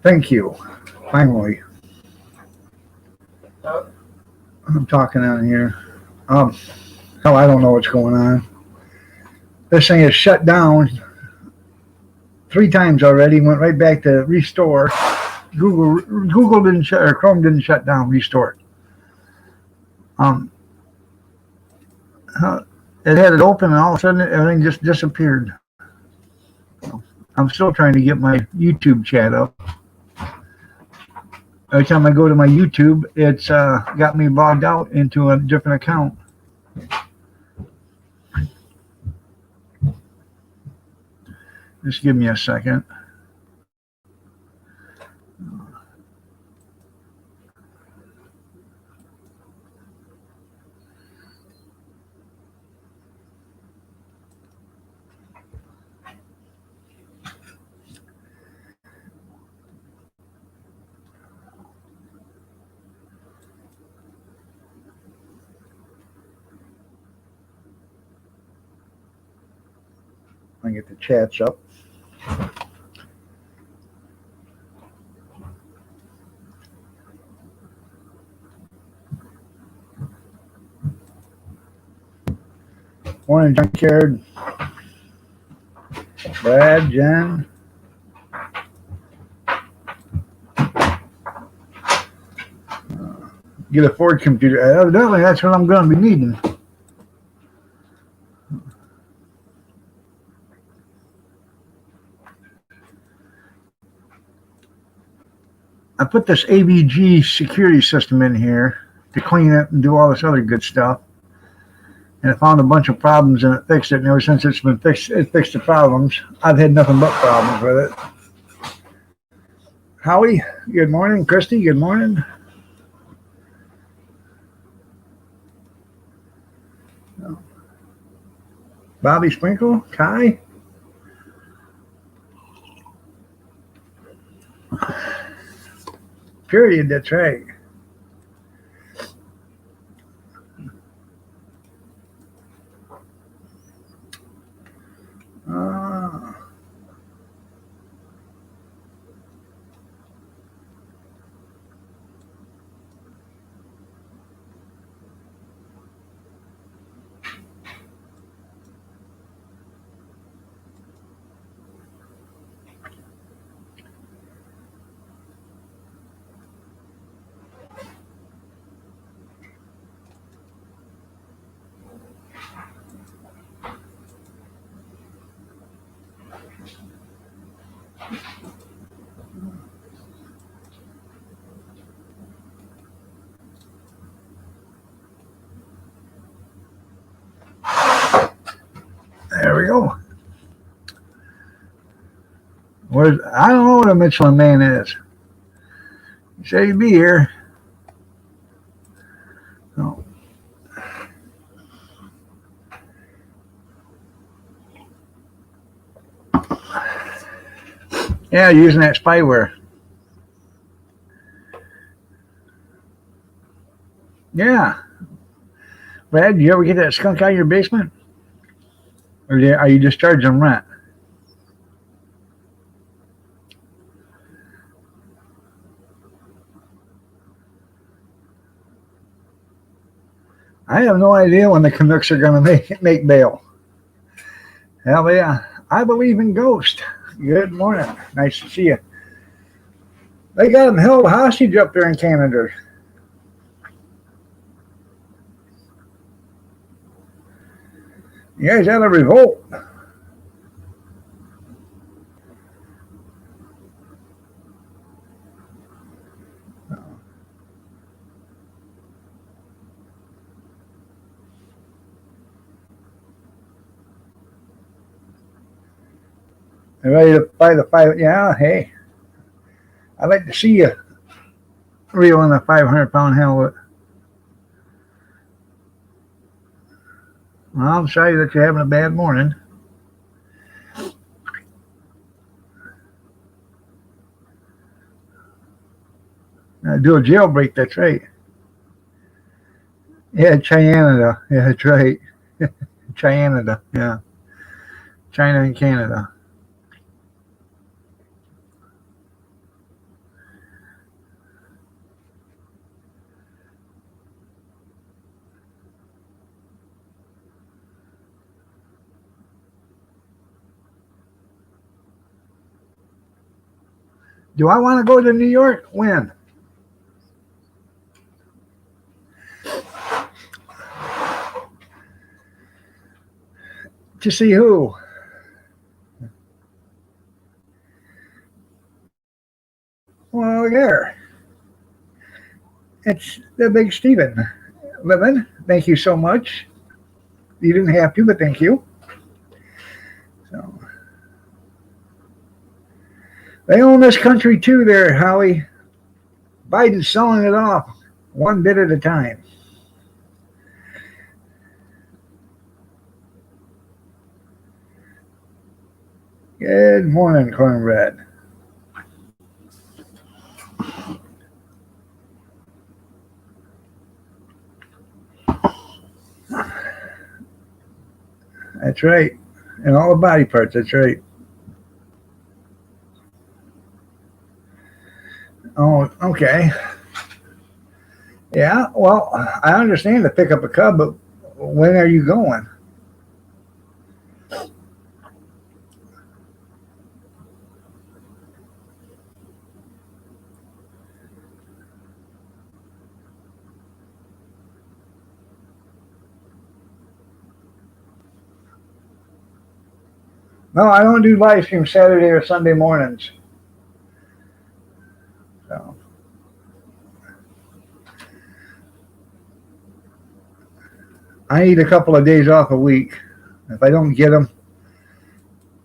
Thank you. Finally. I'm talking on here. Hell, I don't know what's going on. This thing is shut down 3 times already. Went right back to restore. Google didn't shut, or Chrome didn't shut down. Restore. Um, it had it open, and all of a sudden everything just disappeared. I'm still trying to get my YouTube chat up. Every time I go to my YouTube, it's got me logged out into a different account. Just give me a second. I get the chats up. Morning, Junkyard. Brad, Jen. Get a Ford computer. Evidently, that's what I'm going to be needing. I put this AVG security system in here to clean it and do all this other good stuff. And I found a bunch of problems and it fixed it. And ever since it's been fixed, it fixed the problems. I've had nothing but problems with it. Howie, good morning. Christy, good morning. Bobby Sprinkle, Kai. Period, that's right. There we go. I don't know what a Michelin Man is. He said he'd be here. Oh. Yeah, using that spyware. Yeah. Brad, do you ever get that skunk out of your basement? Or are you just charging rent? I have no idea when the Canucks are going to make bail. Hell yeah. I believe in ghosts. Good morning. Nice to see you. They got him held hostage up there in Canada. You guys had a revolt. They're ready to buy the five. Yeah, hey. I'd like to see you reeling a 500-pound helmet. Well, I'm sorry that you're having a bad morning. Do a jailbreak, that's right. Yeah, China. Yeah, that's right. China, yeah. China and Canada. Do I want to go to New York? When? To see who? Well, there. It's the big Stephen. Living. Thank you so much. You didn't have to, but thank you. So they own this country too, there, Howie. Biden's selling it off one bit at a time. Good morning, Cornbread. That's right. And all the body parts, that's right. Oh, okay. Yeah, well, I understand to pick up a cub, but when are you going? No, I don't do live stream Saturday or Sunday mornings. So I need a couple of days off a week. If I don't get them,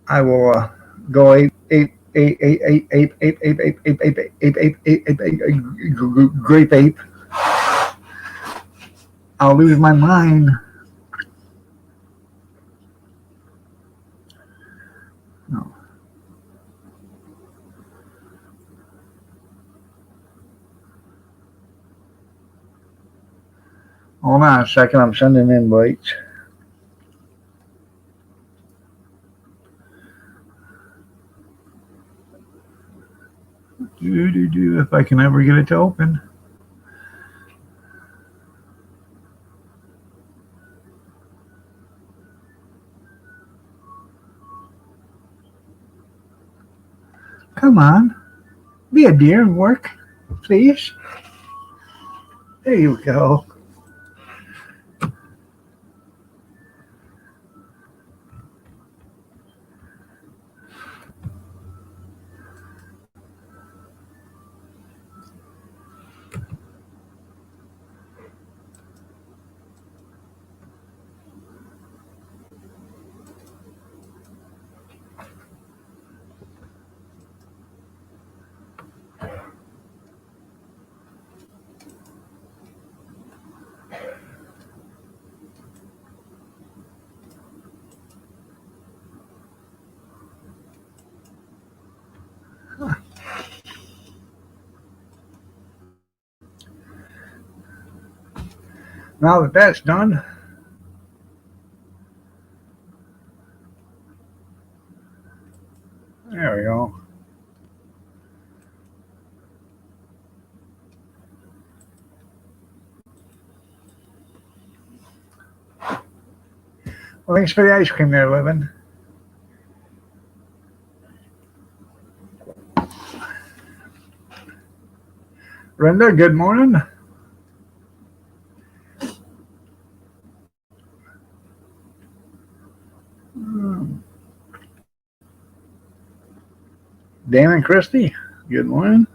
I will go grape ape. I'll lose my mind. No. Hold on a second. I'm sending invites. If I can ever get it to open. Come on. Be a dear and work, please. There you go. Now that that's done, there we go. Well, thanks for the ice cream there, Livin. Brenda, good morning. Dan and Christy, good morning.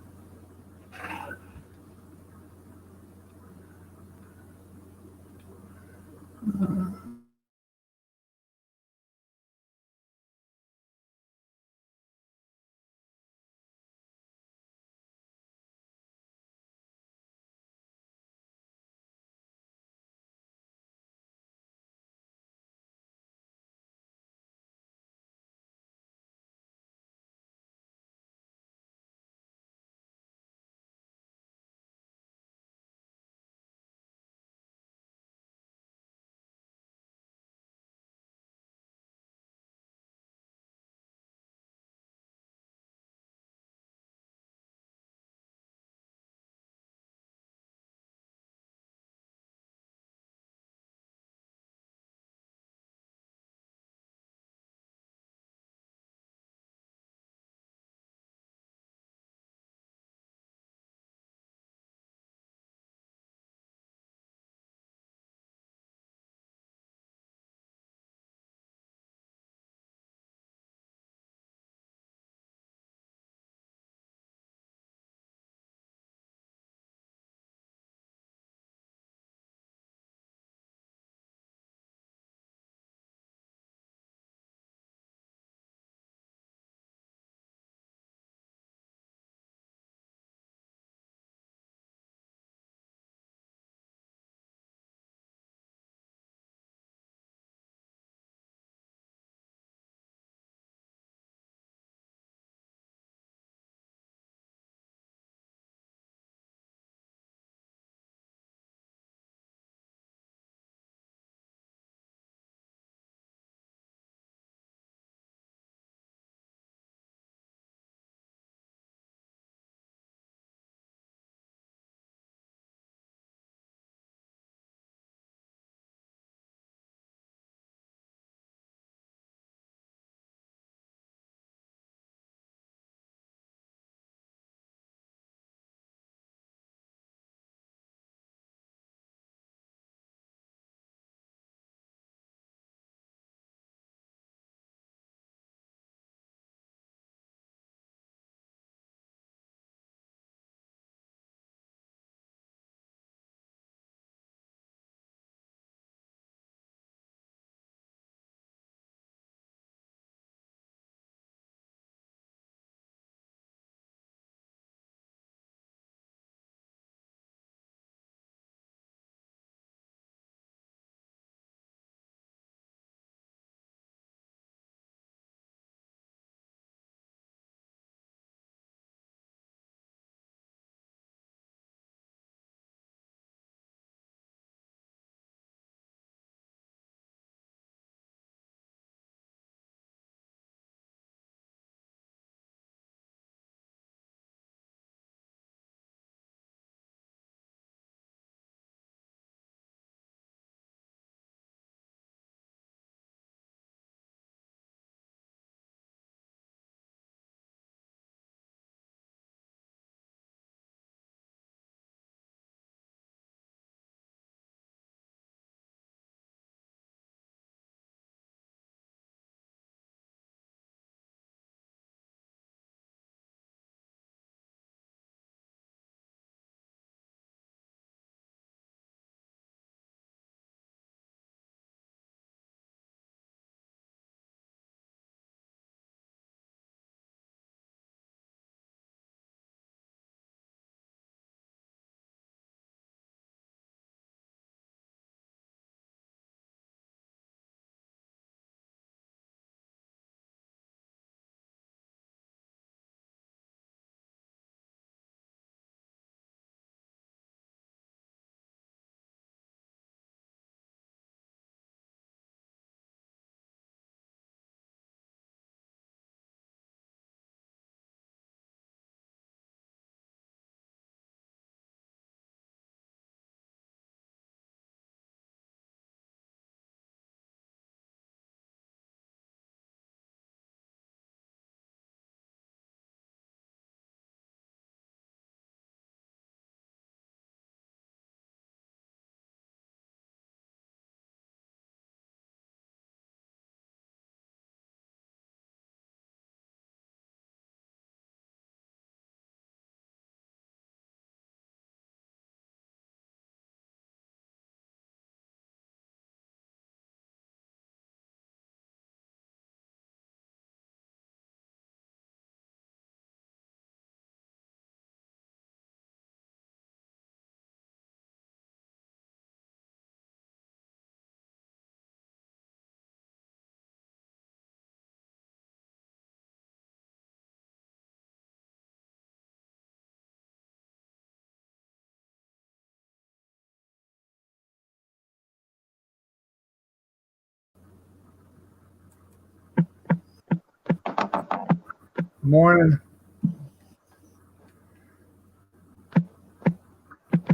Morning.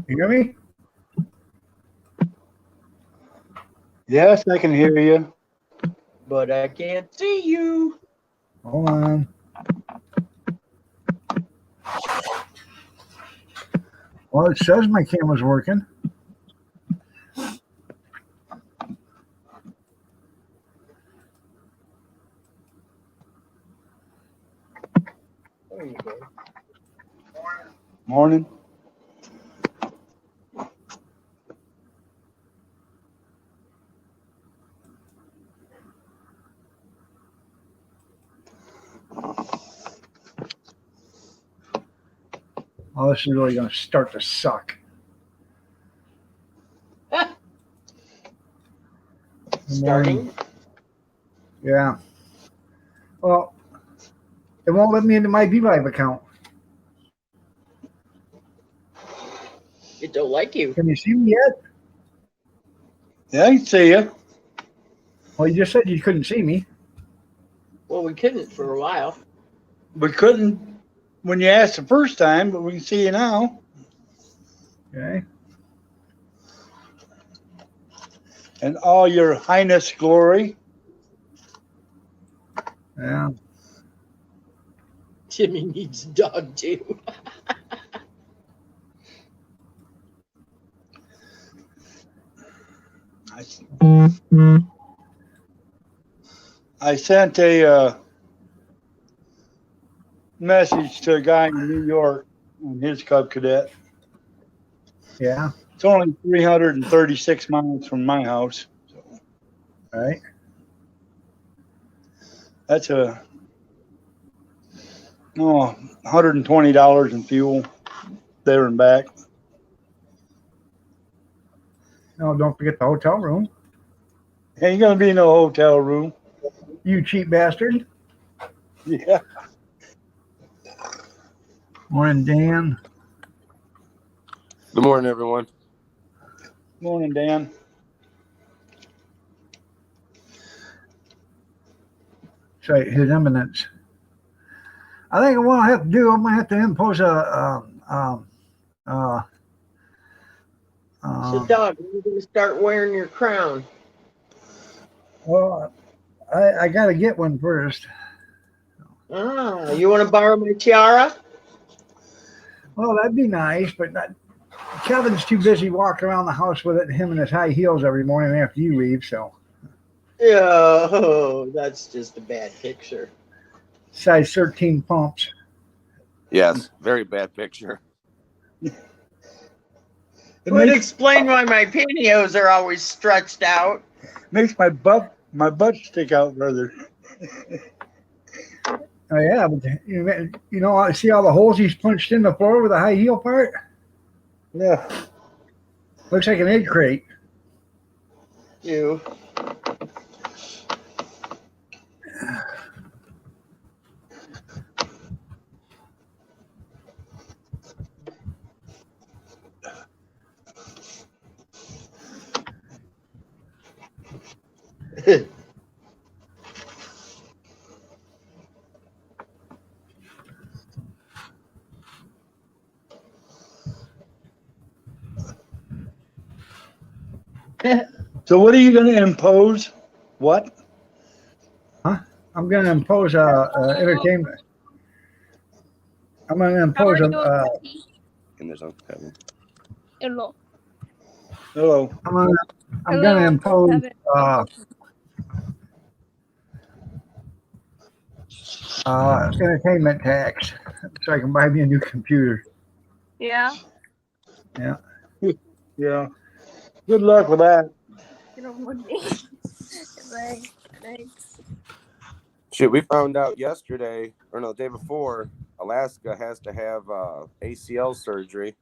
You hear me? Yes, I can hear you, but I can't see you. Hold on. Well, it says my camera's working. There you go. Morning. Oh, this is really going to start to suck. Good morning. Starting. Yeah. Well, it won't let me into my VLive account. It don't like you. Can you see me yet? Yeah, I can see you. Well, you just said you couldn't see me. Well, we couldn't for a while. We couldn't when you asked the first time, but we can see you now. Okay. And all your highness glory. Yeah. Jimmy needs a dog too. I sent a message to a guy in New York on his Cub Cadet. Yeah. It's only 336 miles from my house. So Right. that's $120 in fuel there and back. No, don't forget the hotel room. Ain't gonna be no hotel room. You cheap bastard. Yeah. Morning, Dan. Good morning, everyone. Morning, Dan. Say His Eminence. I think what I have to do, I'm gonna have to impose a So, dog, you're going to start wearing your crown. well, I got to get one first. Ah, you want to borrow my tiara? Well, that'd be nice, but Kevin's too busy walking around the house with it, him in his high heels every morning after you leave. So, Oh, that's just a bad picture. size 13 pumps. Yes, very bad picture. It Would makes, explain why my pantyhose are always stretched out. makes my butt stick out further. Oh yeah, but you know, I see all the holes he's punched in the floor with the high heel part. Yeah. Looks like an egg crate. You. So what are you going to impose? What? I'm going to impose entertainment. I'm going to impose How are you, a. Becky? And there's no Kevin. Hello. Hello. I'm going Hello, to impose Kevin. entertainment tax so I can buy me a new computer. Yeah. Yeah. Yeah. Good luck with that. You don't want me. Thanks. Shit, we found out yesterday, or no, the day before, Alaska has to have ACL surgery.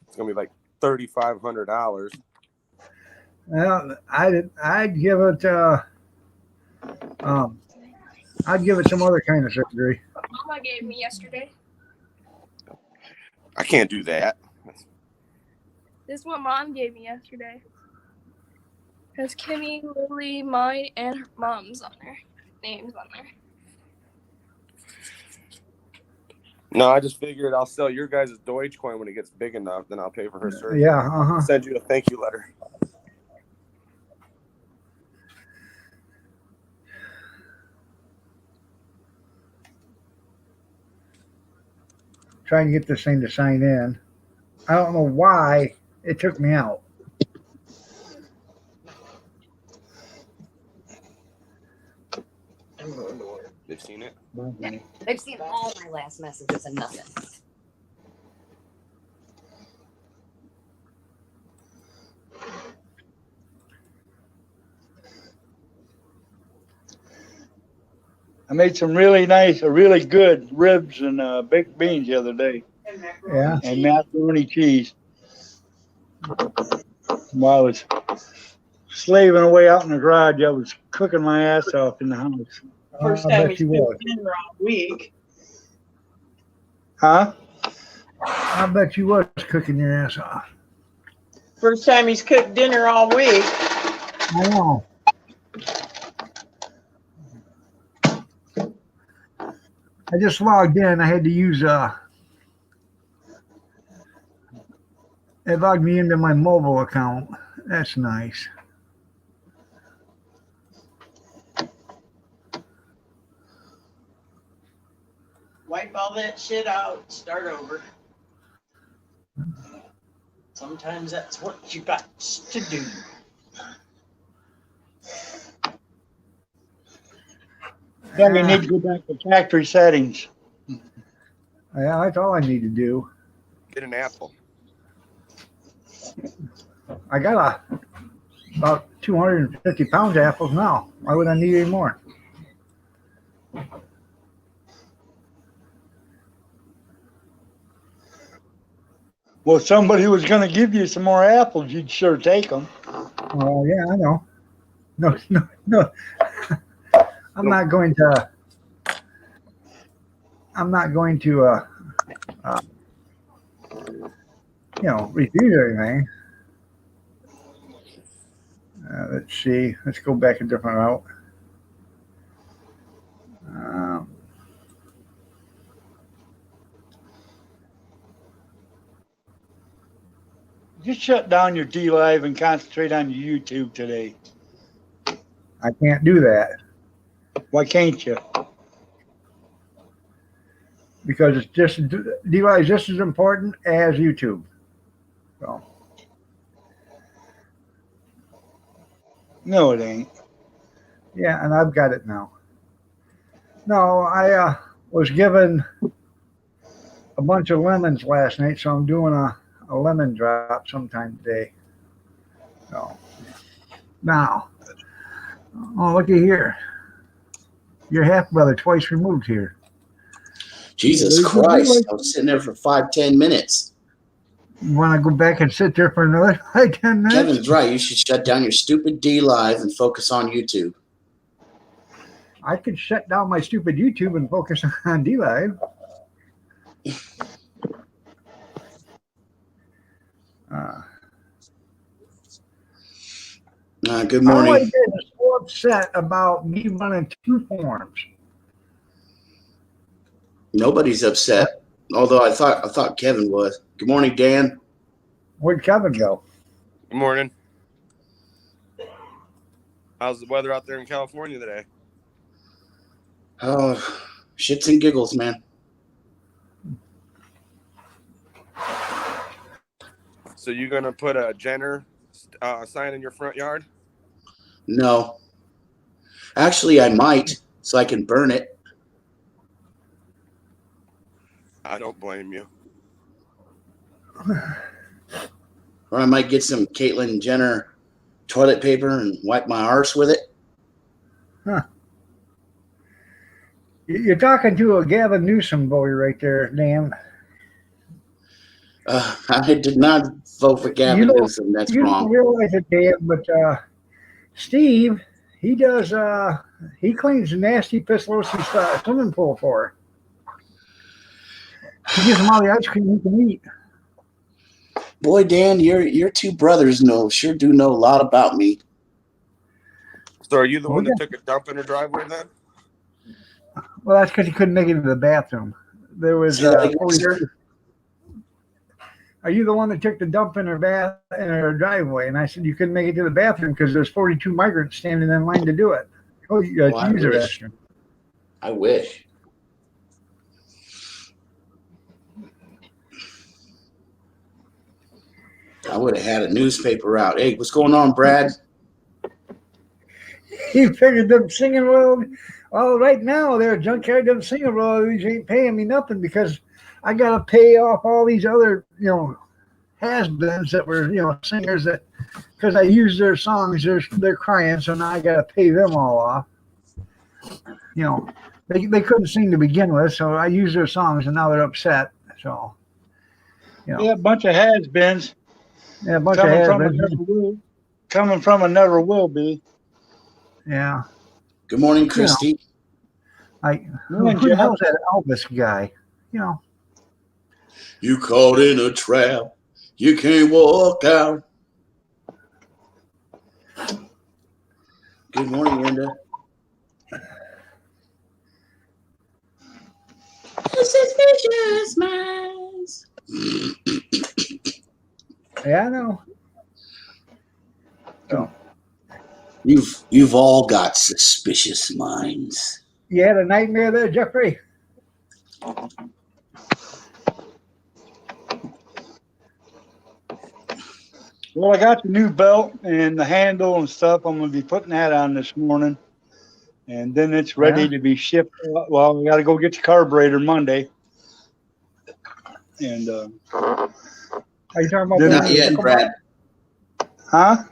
It's gonna be like $3,500. Well, I'd give it I'd give it some other kind of surgery. Mama gave me yesterday. I can't do that. This is what Mom gave me yesterday. Has Kimmy, Lily, mine, and her mom's on there. Names on there. No, I just figured I'll sell your guys' Dogecoin when it gets big enough. Then I'll pay for her surgery. Yeah, I'll send you a thank you letter. Trying to get this thing to sign in. I don't know why it took me out. I'm going to work. They've seen it. They've seen all my last messages and nothing. I made some really good ribs and baked beans the other day, Yeah. and macaroni cheese. While I was slaving away out in the garage, I was cooking my ass off in the house. First I time bet he's you been was. dinner all week. Huh? I bet you was cooking your ass off. First time he's cooked dinner all week. I know. I just logged in. I had to use it logged me into my mobile account. That's nice. Wipe all that shit out. Start over. Sometimes that's what you got to do. Then you need to go back to factory settings. Yeah, that's all I need to do. Get an apple. I got about 250 pounds of apples now. Why would I need any more? Well, if somebody was going to give you some more apples, you'd sure take them. Oh, yeah, I know. No. I'm not going to refuse anything. Let's see. Let's go back a different route. Just shut down your D-Live and concentrate on your YouTube today. I can't do that Why can't you? because it's just DUI is just as important as YouTube. So No, it ain't. yeah, and I've got it now. No, I was given a bunch of lemons last night, so I'm doing a lemon drop sometime today. So now, oh, looky here. Your half brother twice removed here. Jesus Christ. I was sitting there for 5-10 minutes. You want to go back and sit there for another 5-10 minutes? Kevin's right. You should shut down your stupid D Live and focus on YouTube. I could shut down my stupid YouTube and focus on D-Live. Good How am I morning. getting so upset about me running 2 forms? Nobody's upset, although I thought Kevin was. Good morning, Dan. Where'd Kevin go? Good morning. How's the weather out there in California today? Oh, shits and giggles, man. So you gonna put a Jenner sign in your front yard? No. Actually, I might, so I can burn it. I don't blame you. Or I might get some Caitlyn Jenner toilet paper and wipe my arse with it. You're talking to a Gavin Newsom boy right there, Dan. I did not vote for Gavin Newsom. That's You don't wrong. realize it, Dan, but Steve, he does, he cleans the nasty Pislosi swimming pool for her. He gives him all the ice cream he can eat. Boy, Dan, your two brothers sure do know a lot about me. So are you the Oh, one yeah. that took a dump in her driveway then? Well, that's because he couldn't make it to the bathroom. there was. Say that again, sir? Are you the one that took the dump in her driveway? And I said you couldn't make it to the bathroom because there's 42 migrants standing in line to do it. Oh, you got Well, to use the wish. restroom. I wish. I would have had a newspaper out. Hey, what's going on, Brad? He figured them singing royalties. Well, right now they're junkyard them singing royalties ain't paying me nothing because I got to pay off all these other has-beens that were singers that because I used their songs. They're crying, so now I got to pay them all off. They couldn't sing to begin with, so I used their songs, and now they're upset. So Yeah, a bunch of has-beens yeah, a bunch of has-beens. coming from a never will be. Yeah. Good morning, Christy. Who the hell's that Elvis guy? You caught in a trap. You can't walk out. Good morning, Linda. Suspicious minds. Yeah, I know. You've all got suspicious minds. You had a nightmare there, Jeffrey? Well, I got the new belt and the handle and stuff. I'm going to be putting that on this morning. And then it's ready to be shipped. Well, we got to go get the carburetor Monday. And Are you talking about Not yet, Brad. huh?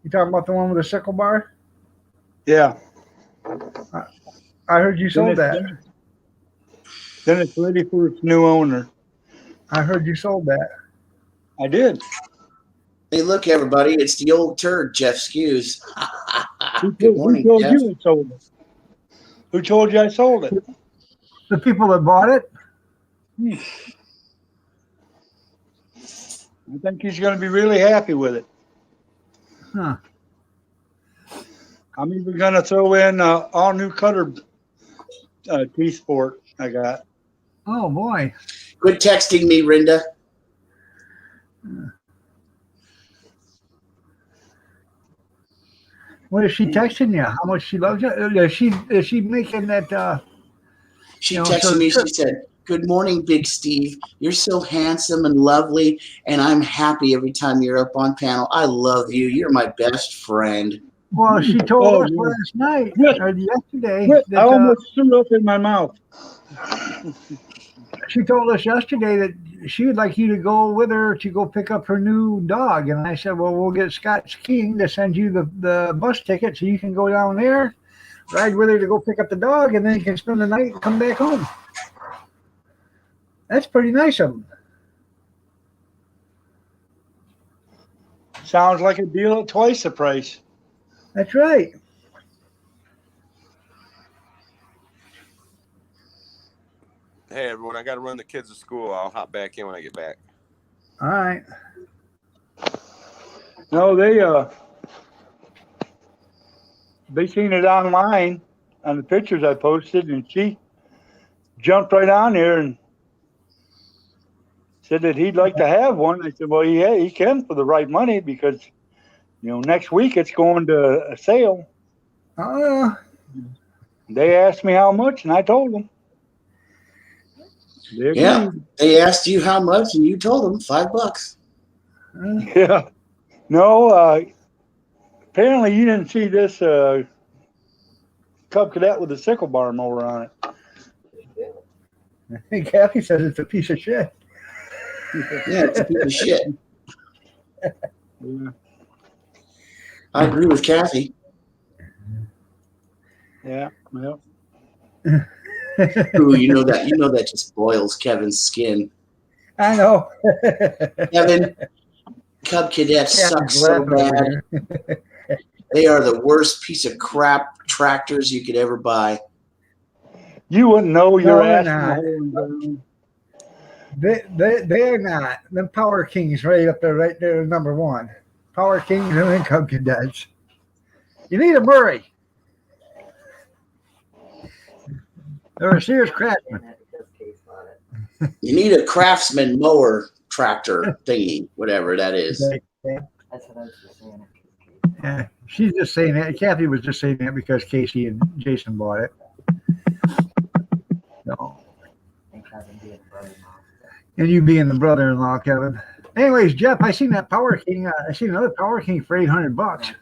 You talking about the one with the sickle bar? Yeah. I heard you sold that. Then it's ready for its new owner. I heard you sold that. I did. Hey, look, everybody. It's the old turd, Jeff Skews. Who Good morning, told Jeff. you I sold it? Who told you I sold it? The people that bought it? I think he's going to be really happy with it. Huh. I'm even going to throw in all new cutter T-Sport I got. Oh, boy. Quit texting me, Rinda. What is she texting you? How much she loves you? Is she making that? She texted me. She said, "Good morning, Big Steve. You're so handsome and lovely, and I'm happy every time you're up on panel. I love you. You're my best friend." Well, she told us yeah. last night or yesterday. I That, almost threw up in my mouth. she told us yesterday that she would like you to go with her to go pick up her new dog. And I said, well, we'll get Scott King to send you the bus ticket so you can go down there, ride with her to go pick up the dog, and then you can spend the night and come back home. That's pretty nice of them. Sounds like a deal at twice the price. That's right. Hey, everyone, I got to run the kids to school. I'll hop back in when I get back. All right. No, they seen it online on the pictures I posted, and she jumped right on there and said that he'd like to have one. I said, well, yeah, he can for the right money because, next week it's going to a sale. They asked me how much, and I told them. They agreed. Yeah, they asked you how much, and you told them $5. Yeah. No, apparently you didn't see this Cub Cadet with a sickle bar mower on it. I think Kathy says it's a piece of shit. Yeah, it's a piece of shit. Yeah. I agree with Kathy. Yeah. Well. Ooh, you know that just boils Kevin's skin. I know. Kevin, Cub Cadets suck Kevin's so laughing over bad. They are the worst piece of crap tractors you could ever buy. You wouldn't know your No, ass. They're not. Them Power Kings right up there, right there, number one. Power Kings and then Cub Cadets. You need a Murray. They're a Sears Craftsman. You need a Craftsman mower tractor thingy, whatever that is. That's what I was just saying. Yeah, she's just saying that. Kathy was just saying that because Casey and Jason bought it. So, and you being the brother-in-law, Kevin. Anyways, Jeff, I seen that Power King. I seen another Power King for $800.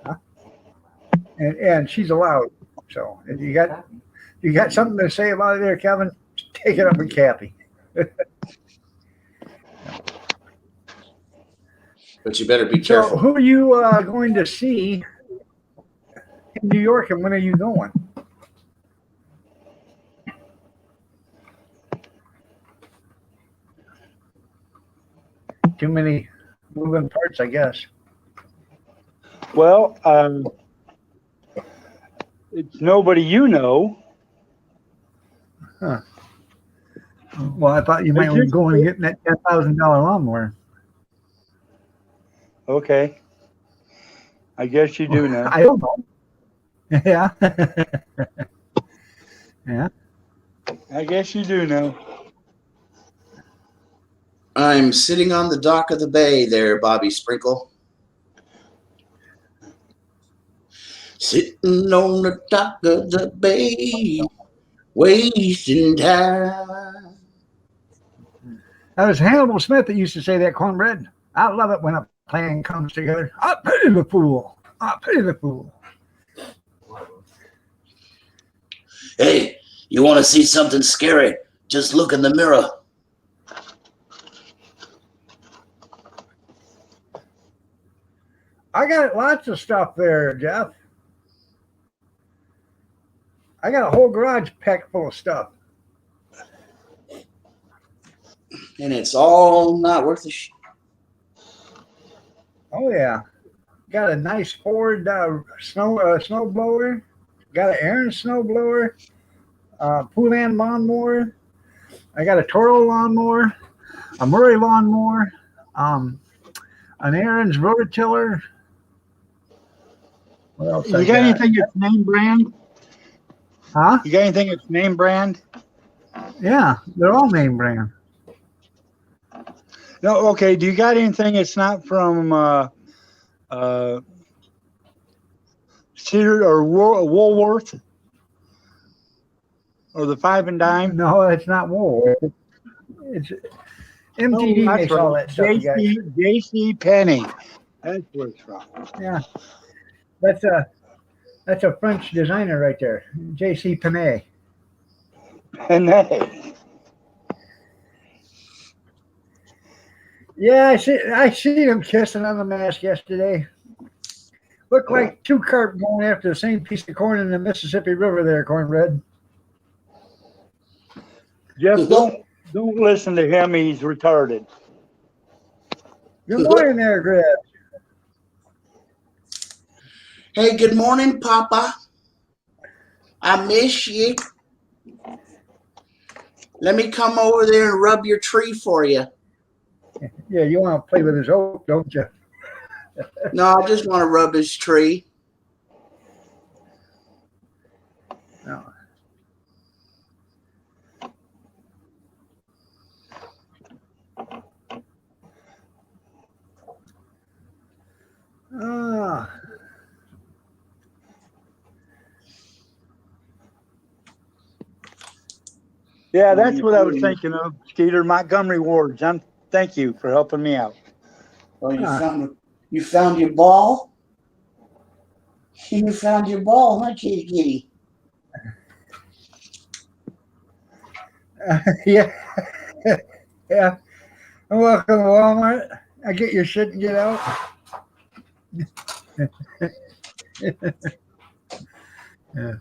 Huh? And she's allowed. So, if you got something to say about it there, Kevin, take it up with Kathy. But you better be So, careful. who are you going to see in New York, and when are you going? Too many moving parts, I guess. Well, it's nobody you know. Huh. Well, I thought you might be going and getting that $10,000 lawnmower. Okay. I guess you do now. I don't know. Yeah. Yeah. I guess you do know. I'm sitting on the dock of the bay there, Bobby Sprinkle. Sitting on the dock of the bay, wasting time. That was Hannibal Smith that used to say that, cornbread. I love it when a plan comes together. I pity the fool. I pity the fool. Hey, you want to see something scary? Just look in the mirror. I got lots of stuff there, Jeff. I got a whole garage packed full of stuff. And it's all not worth the shit. Oh yeah, got a nice Ford snow blower. Got an Aaron snow blower, Poulan lawnmower. I got a Toro lawnmower, a Murray lawnmower, an Aaron's rototiller. What else? You got anything that's name brand? Huh? You got anything that's name brand? Yeah, they're all name brand. No, okay. Do you got anything that's not from Cedar or Woolworth or the Five and Dime? No, it's not wool. It's MTV makes all that stuff. You guys. JC Penney. That's where it's from. Yeah, that's a French designer right there, J.C. Penney. And they. Yeah, I seen him kissing on the mask yesterday. Looked like two carp going after the same piece of corn in the Mississippi River there, cornbread. Jeff, don't listen to him. He's retarded. Good morning there, Greg. Hey, good morning, Papa. I miss you. Let me come over there and rub your tree for you. Yeah, you want to play with his oak, don't you? No, I just want to rub his tree. No. Ah. Yeah, that's what I was thinking of. Skeeter Montgomery Ward. John, thank you for helping me out. Oh, you found your ball? You found your ball, huh, kitty kitty? Yeah. Yeah. Welcome to Walmart. I get your shit and get out. Yeah.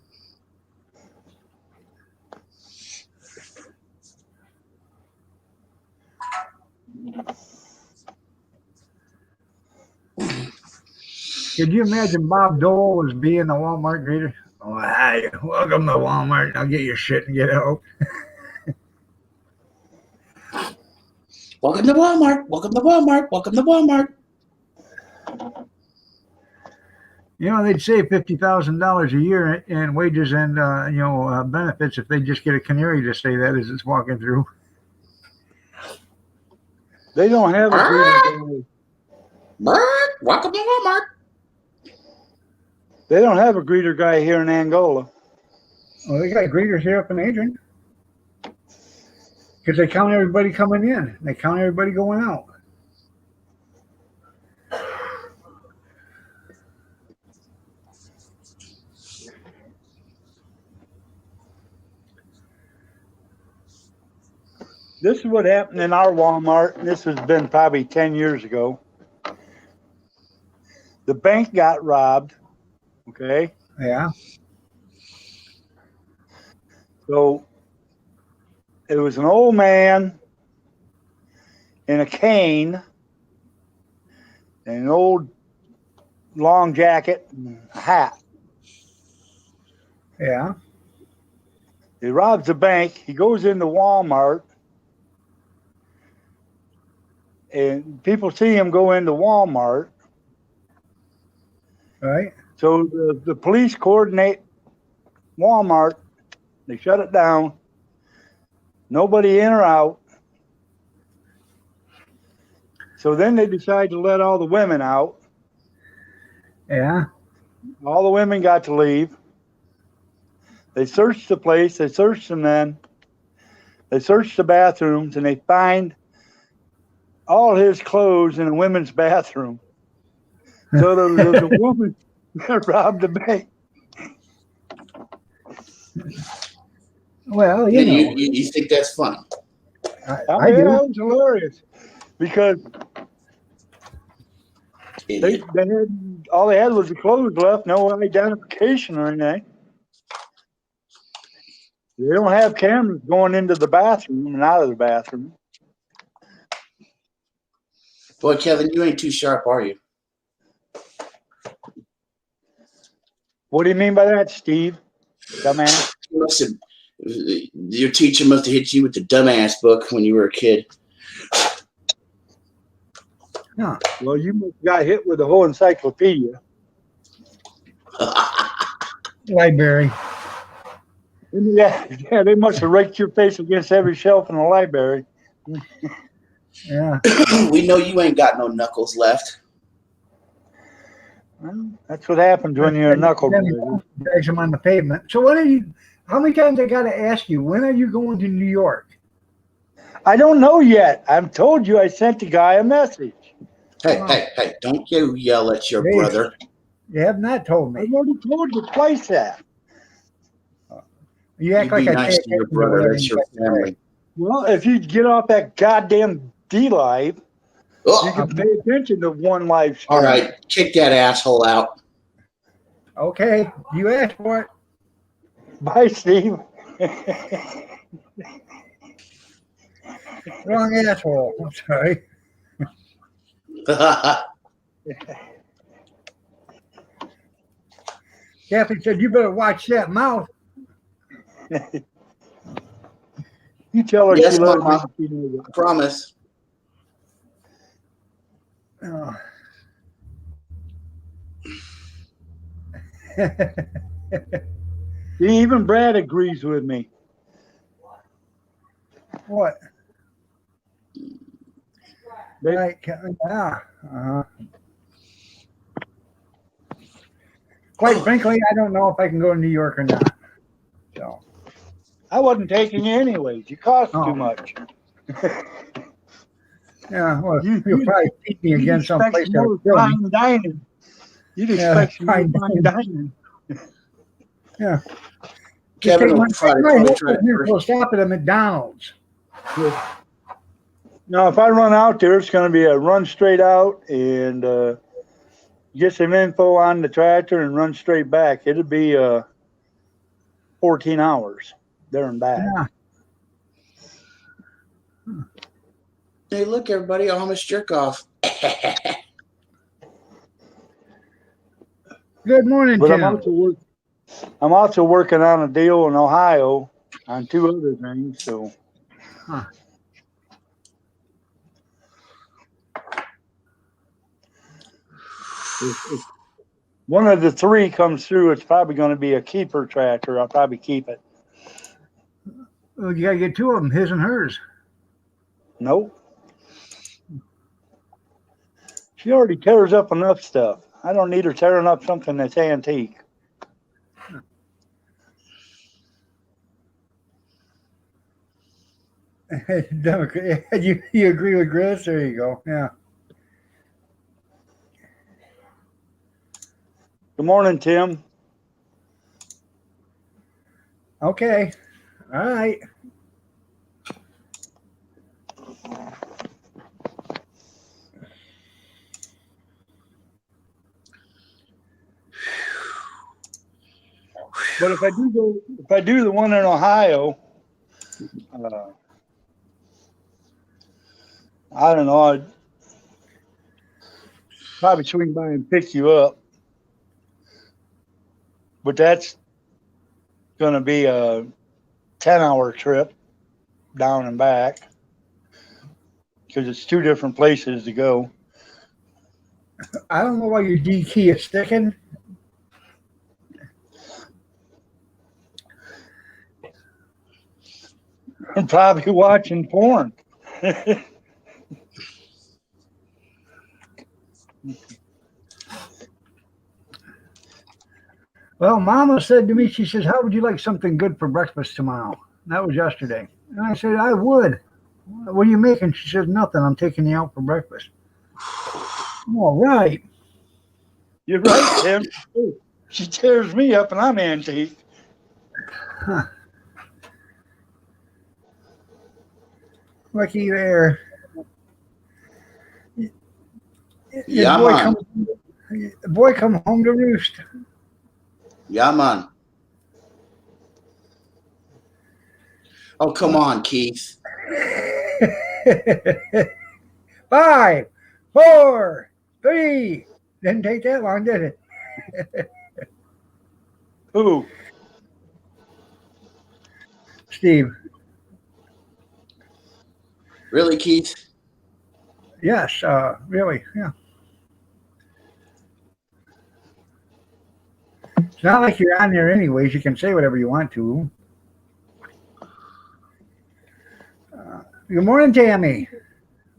Could you imagine Bob Dole was being the Walmart greeter? Oh, hi, welcome to Walmart. I'll get your shit and get out. Welcome to Walmart. Welcome to Walmart. Welcome to Walmart. You know, they'd save $50,000 a year in wages and benefits if they just get a canary to say that as it's walking through. They don't have a greeter guy. Welcome to Walmart. They don't have a greeter guy here in Angola. Well, they got greeters here up in Adrian because they count everybody coming in. They count everybody going out. This is what happened in our Walmart. This has been probably 10 years ago. The bank got robbed. Okay. Yeah. So it was an old man in a cane and an old long jacket and a hat. Yeah. He robs the bank. He goes into Walmart. And people see him go into Walmart. Right. So the police coordinate Walmart. They shut it down. Nobody in or out. So then they decide to let all the women out. Yeah. All the women got to leave. They searched the place. They searched the men. They searched the bathrooms, and they find all his clothes in a women's bathroom. So there was a woman that robbed the bank. Well, And you think that's funny? I Yeah, do. that was hilarious because they had all they had was the clothes left, no identification or anything. They don't have cameras going into the bathroom and out of the bathroom. Boy, Kevin, you ain't too sharp, are you? What do you mean by that, Steve? Dumbass. Your teacher must have hit you with the dumbass book when you were a kid. No. Well, you must have got hit with the whole encyclopedia. Library. Yeah, they must have raked your face against every shelf in the library. Yeah. We know you ain't got no knuckles left. Well, that's what happens when you're a knucklehead. Drags them on the pavement. So when are you? How many times I got to ask you? When are you going to New York? I don't know yet. I've told you I sent the guy a message. Hey, don't you yell at your Hey. brother. You have not told I've me. already told you twice that. You act You like be I nice pay to your attention to brother. whatever That's you your got to say. family. Well, if you get off that goddamn D-Live, you Oh, can pay attention to one live stream. all right, kick that asshole out. Okay, you asked for it. Bye, Steve. Wrong asshole. I'm sorry. Kathy said, you better watch that mouth. You tell her Yes, she loves Mama. me. She knows I promise. Oh. it. Even Brad agrees with me. What? They- Right. Yeah. Uh-huh. Quite frankly, I don't know if I can go to New York or not. So. I wasn't taking you anyways. You cost Oh. too much. Yeah, well, You- you'll probably beat me again You'd someplace expect that'll more kill me. fine dining. You'd Yeah, expect some more fine fine dining. Yeah. Kevin will Take probably my try husband here, to. we'll stop at a McDonald's. Now, if I run out there, it's going to be a run straight out and get some info on the tractor and run straight back. It'll be 14 hours there and back. Yeah. Hey, look, everybody, Amish jerk off. Good morning, But Tim. I'm also working on a deal in Ohio on two other things. So, Huh. one of the three comes through, it's probably going to be a keeper tractor. I'll probably keep it. Well, you gotta get two of them, his and hers. Nope. She already tears up enough stuff. I don't need her tearing up something that's antique. Democrat, you agree with Chris? There you go. Yeah. Good morning, Tim. Okay. All right. But if I do the one in Ohio, I don't know. I'd probably swing by and pick you up. But that's going to be a 10-hour trip down and back because it's two different places to go. I don't know why your D key is sticking. I'm probably watching porn. Well, Mama said to me, she says, how would you like something good for breakfast tomorrow? That was yesterday. And I said, I would. What are you making? She says, nothing. I'm taking you out for breakfast. All right. You're right, Tim. She tears me up and I'm antique. Huh. Lucky there. Yeah, man. The boy come home to roost. Yeah, man. Oh, come on, Keith. 5, 4, 3. Didn't take that long, did it? Who? Steve. Really, Keith? Yes, really, yeah. It's not like you're on there anyways. You can say whatever you want to. Good morning, Tammy.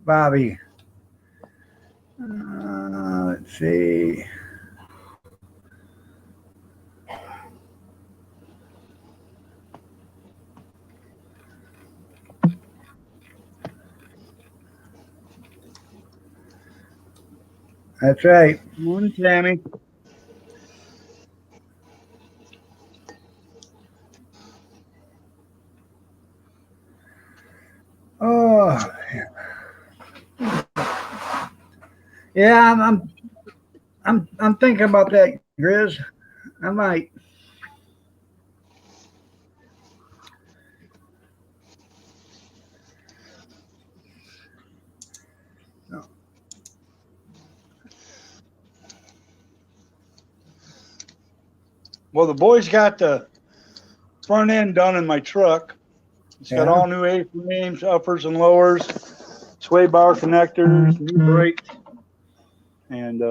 Bobby. Let's see. That's right. Morning, Tammy. Oh, yeah. I'm thinking about that, Grizz. I might. No. Well, the boys got the front end done in my truck. It's got Yeah. all new A-frames, uppers and lowers, sway bar connectors, new brakes, and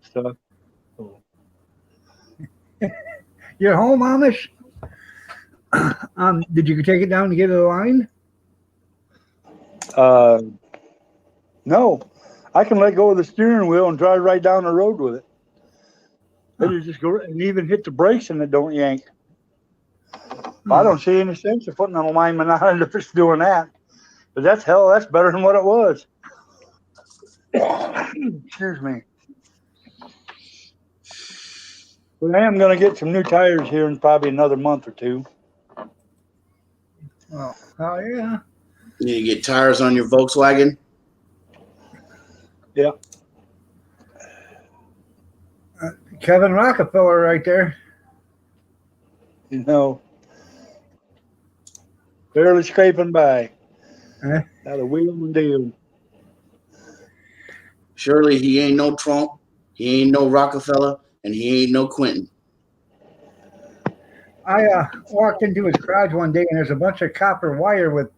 stuff. You're home, Amish? Did you take it down to get it aligned? No, I can let go of the steering wheel and drive right down the road with it. It'll just go and even hit the brakes and it don't yank. I don't see any sense of putting an alignment on it if it's doing that. But that's better than what it was. Excuse me. But I am going to get some new tires here in probably another month or two. Oh yeah. You need to get tires on your Volkswagen? Yeah. Kevin Rockefeller right there. You know, barely scraping by. Eh? Got a wheel and deal. Surely he ain't no Trump, he ain't no Rockefeller, and he ain't no Quentin. I walked into his garage one day and there's a bunch of copper wire with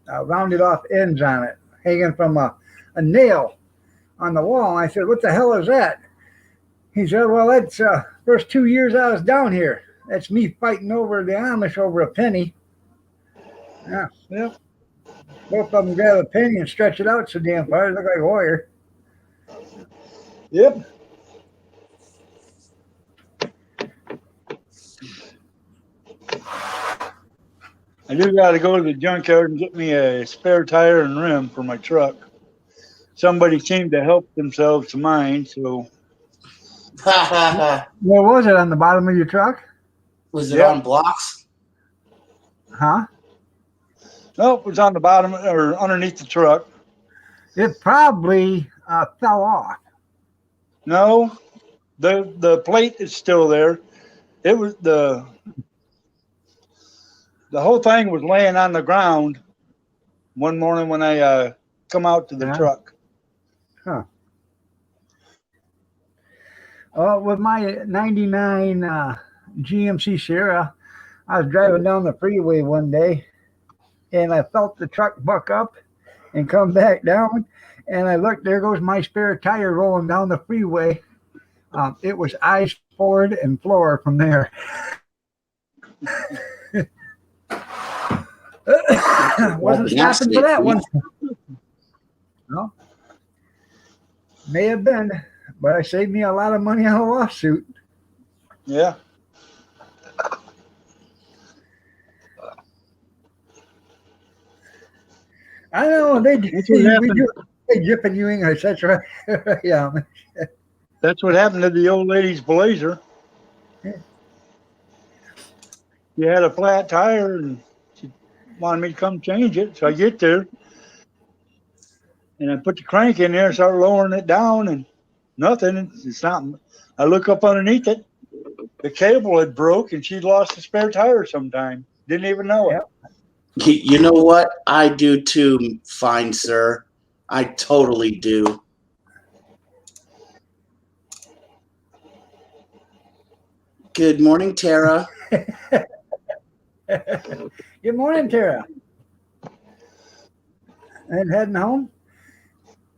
rounded off ends on it hanging from a nail on the wall. And I said, what the hell is that? He said, well, that's first 2 years I was down here. That's me fighting over the Amish over a penny. Yeah, Yep. both of them grab a penny and stretch it out so damn far. It look like a warrior. Yep. I do got to go to the junkyard and get me a spare tire and rim for my truck. Somebody seemed to help themselves to mine, so Where was it, on the bottom of your truck? Was it Yeah. on blocks? Huh? no, it was on the bottom or underneath the truck. It probably fell off. No, the plate is still there. It was the whole thing was laying on the ground one morning when I come out to the Yeah. truck. With my 99 GMC Sierra, I was driving down the freeway one day and I felt the truck buck up and come back down. And I looked, there goes my spare tire rolling down the freeway. It was eyes forward and floor from there. Wasn't stopping for that one. No. May have been, but it saved me a lot of money on a lawsuit. Yeah. I know they That's what happened. they jipping you English. That's right. Yeah. That's what happened to the old lady's Blazer. She had a flat tire and she wanted me to come change it. So I get there and I put the crank in there and start lowering it down and nothing. It's not. I look up underneath it. The cable had broke and she'd lost a spare tire sometime. Didn't even know it. You know what? I do too, fine sir. I totally do. Good morning, Tara. Good morning, Tara. And heading home?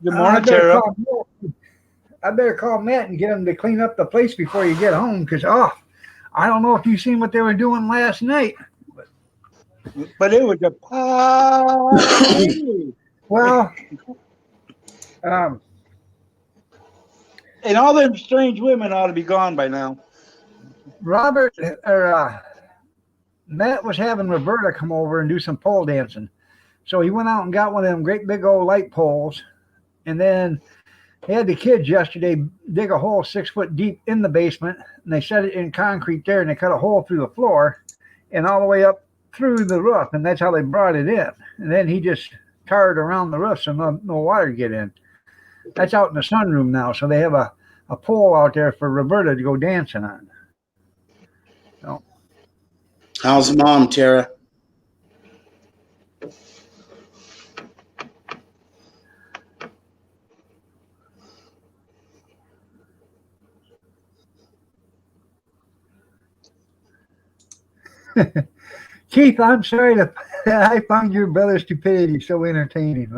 Good morning, Tara. I better call Matt and get him to clean up the place before you get home, because I don't know if you've seen what they were doing last night. But it was a party. Well, And all them strange women ought to be gone by now. Matt was having Roberta come over and do some pole dancing. So he went out and got one of them great big old light poles. And then he had the kids yesterday dig a hole 6 foot deep in the basement. And they set it in concrete there and they cut a hole through the floor and all the way up through the roof. And that's how they brought it in. And then he just tarred around the roof so no water get in. That's out in the sunroom now. So they have a pole out there for Roberta to go dancing on. So. How's mom, Tara? Keith, I'm sorry that I found your brother's stupidity so entertaining.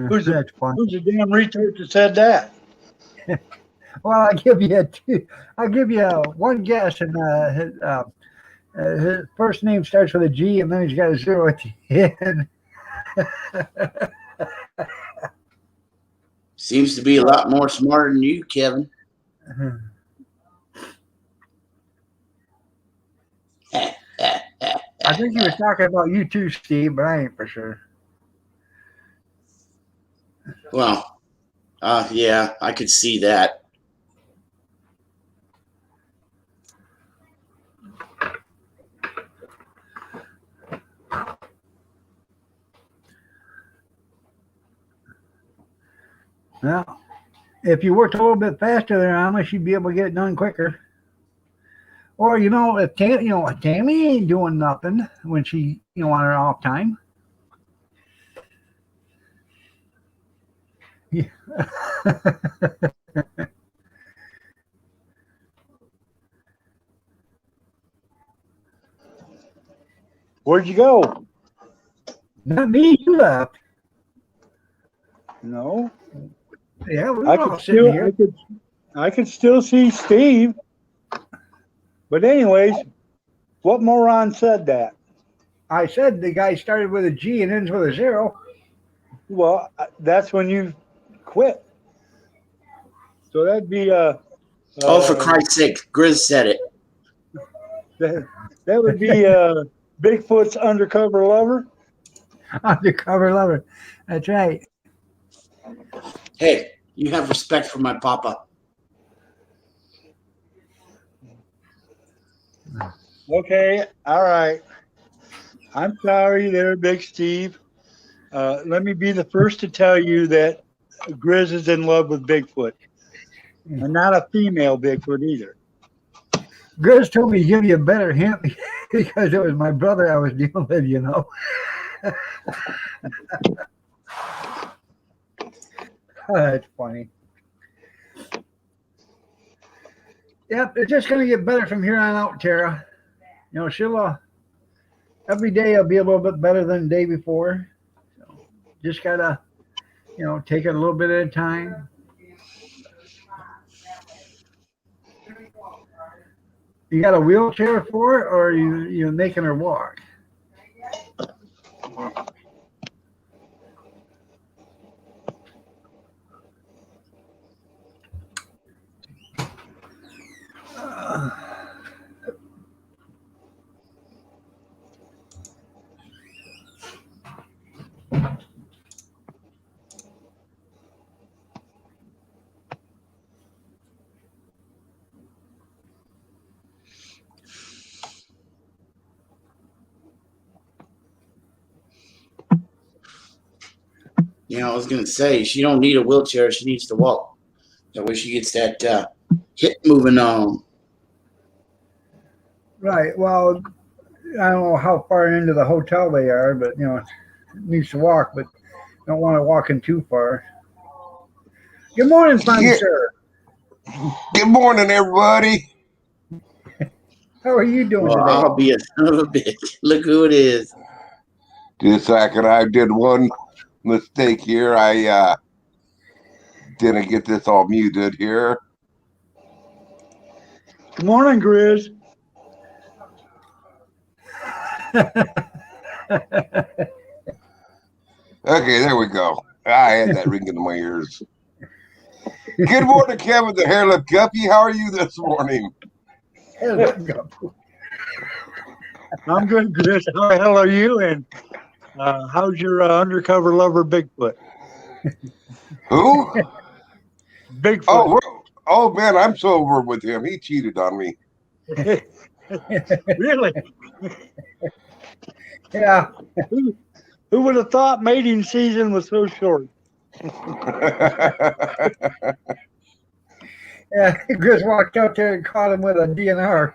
Who's the That's fun. damn retard that said that? Well, I'll give you one guess, and his first name starts with a G, and then he's got a 0 at the end. Seems to be a lot more smarter than you, Kevin. I think he was talking about you too, Steve, but I ain't for sure. Well, yeah, I could see that. Well, if you worked a little bit faster there, Amish, you'd be able to get it done quicker. Or, if Tammy ain't doing nothing when she, on her off time. Yeah. Where'd you go? Not me, you left. No. Yeah, we I were all could sitting still, here. I could still see Steve. But anyways, what moron said that? I said the guy started with a G and ends with a 0. Well, that's when you quit. So that'd be Oh, for Christ's sake, Grizz said it. that would be Bigfoot's undercover lover. Undercover lover. That's right. Hey, you have respect for my papa. Okay, all right. I'm sorry there, Big Steve. Let me be the first to tell you that Grizz is in love with Bigfoot. And not a female Bigfoot either. Grizz told me to give you a better hint because it was my brother I was dealing with, you know. Oh, that's funny. Yep, it's just going to get better from here on out, Tara. You know, she'll, every day will be a little bit better than the day before. So just got to, you know, take it a little bit at a time. You got a wheelchair for it, or are you making her walk? You know, I was going to say, she don't need a wheelchair. She needs to walk. That way she gets that hip moving on. Right. Well, I don't know how far into the hotel they are, but, you know, needs to walk, but don't want to walk in too far. Good morning, fine sir. Good morning, everybody. How are you doing Well, today? I'll be a son of a bitch. Look who it is. Just a second, I did one mistake here. I didn't get this all muted here. Good morning, Grizz. Okay, there we go. I had that ringing in my ears. Good morning, Kevin the Hairlip Guppy. How are you this morning? I'm good, Grizz. How the hell are you? And how's your undercover lover, Bigfoot? Who? Bigfoot. Oh man, I'm so over with him. He cheated on me. Really? Yeah. Who would have thought mating season was so short? Yeah, Chris walked out there and caught him with a DNR.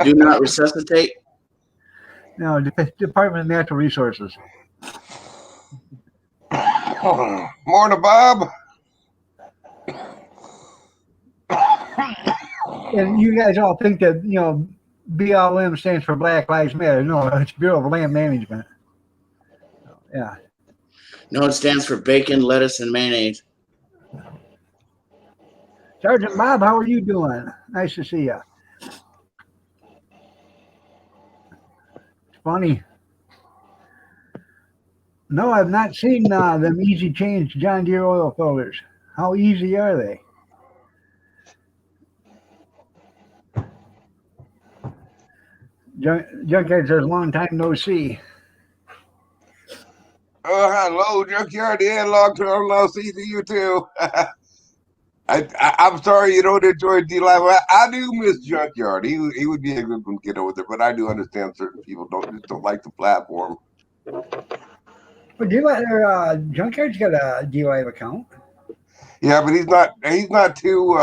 Do not resuscitate. No, Department of Natural Resources. Morning, Bob. And you guys all think that, you know, BLM stands for Black Lives Matter. No, it's Bureau of Land Management. Yeah. No, it stands for bacon, lettuce, and mayonnaise. Sergeant Bob, how are you doing? Nice to see you. It's funny. No, I've not seen them easy change John Deere oil filters. How easy are they? Junkyard says, long time no see. Oh, hello, Junkyard. Yeah, long term no see to you too. I'm sorry you don't enjoy D-Live. I do miss Junkyard. He would be a good one to get over there, but I do understand certain people don't like the platform. But Junkyard's got a D-Live account. Yeah, but he's not too.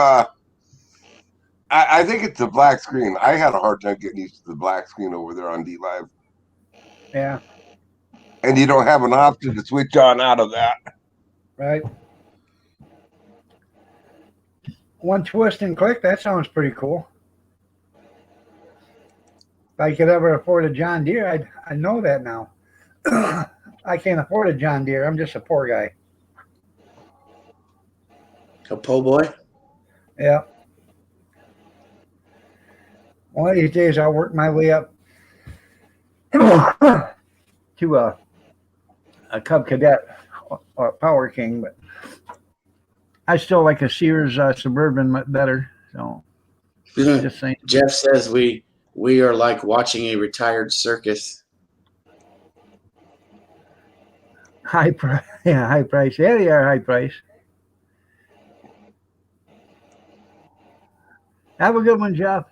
I think it's the black screen. I had a hard time getting used to the black screen over there on D-Live. Yeah. And you don't have an option to switch on out of that. Right. One twist and click. That sounds pretty cool. If I could ever afford a John Deere, I know that now. I can't afford a John Deere. I'm just a poor guy. A po' boy? Yeah. One of these days, I'll work my way up to a Cub Cadet or a Power King, but I still like a Sears Suburban better. So just saying. Jeff says we are like watching a retired circus. High price. Yeah, high price. Yeah, they are high price. Have a good one, Jeff.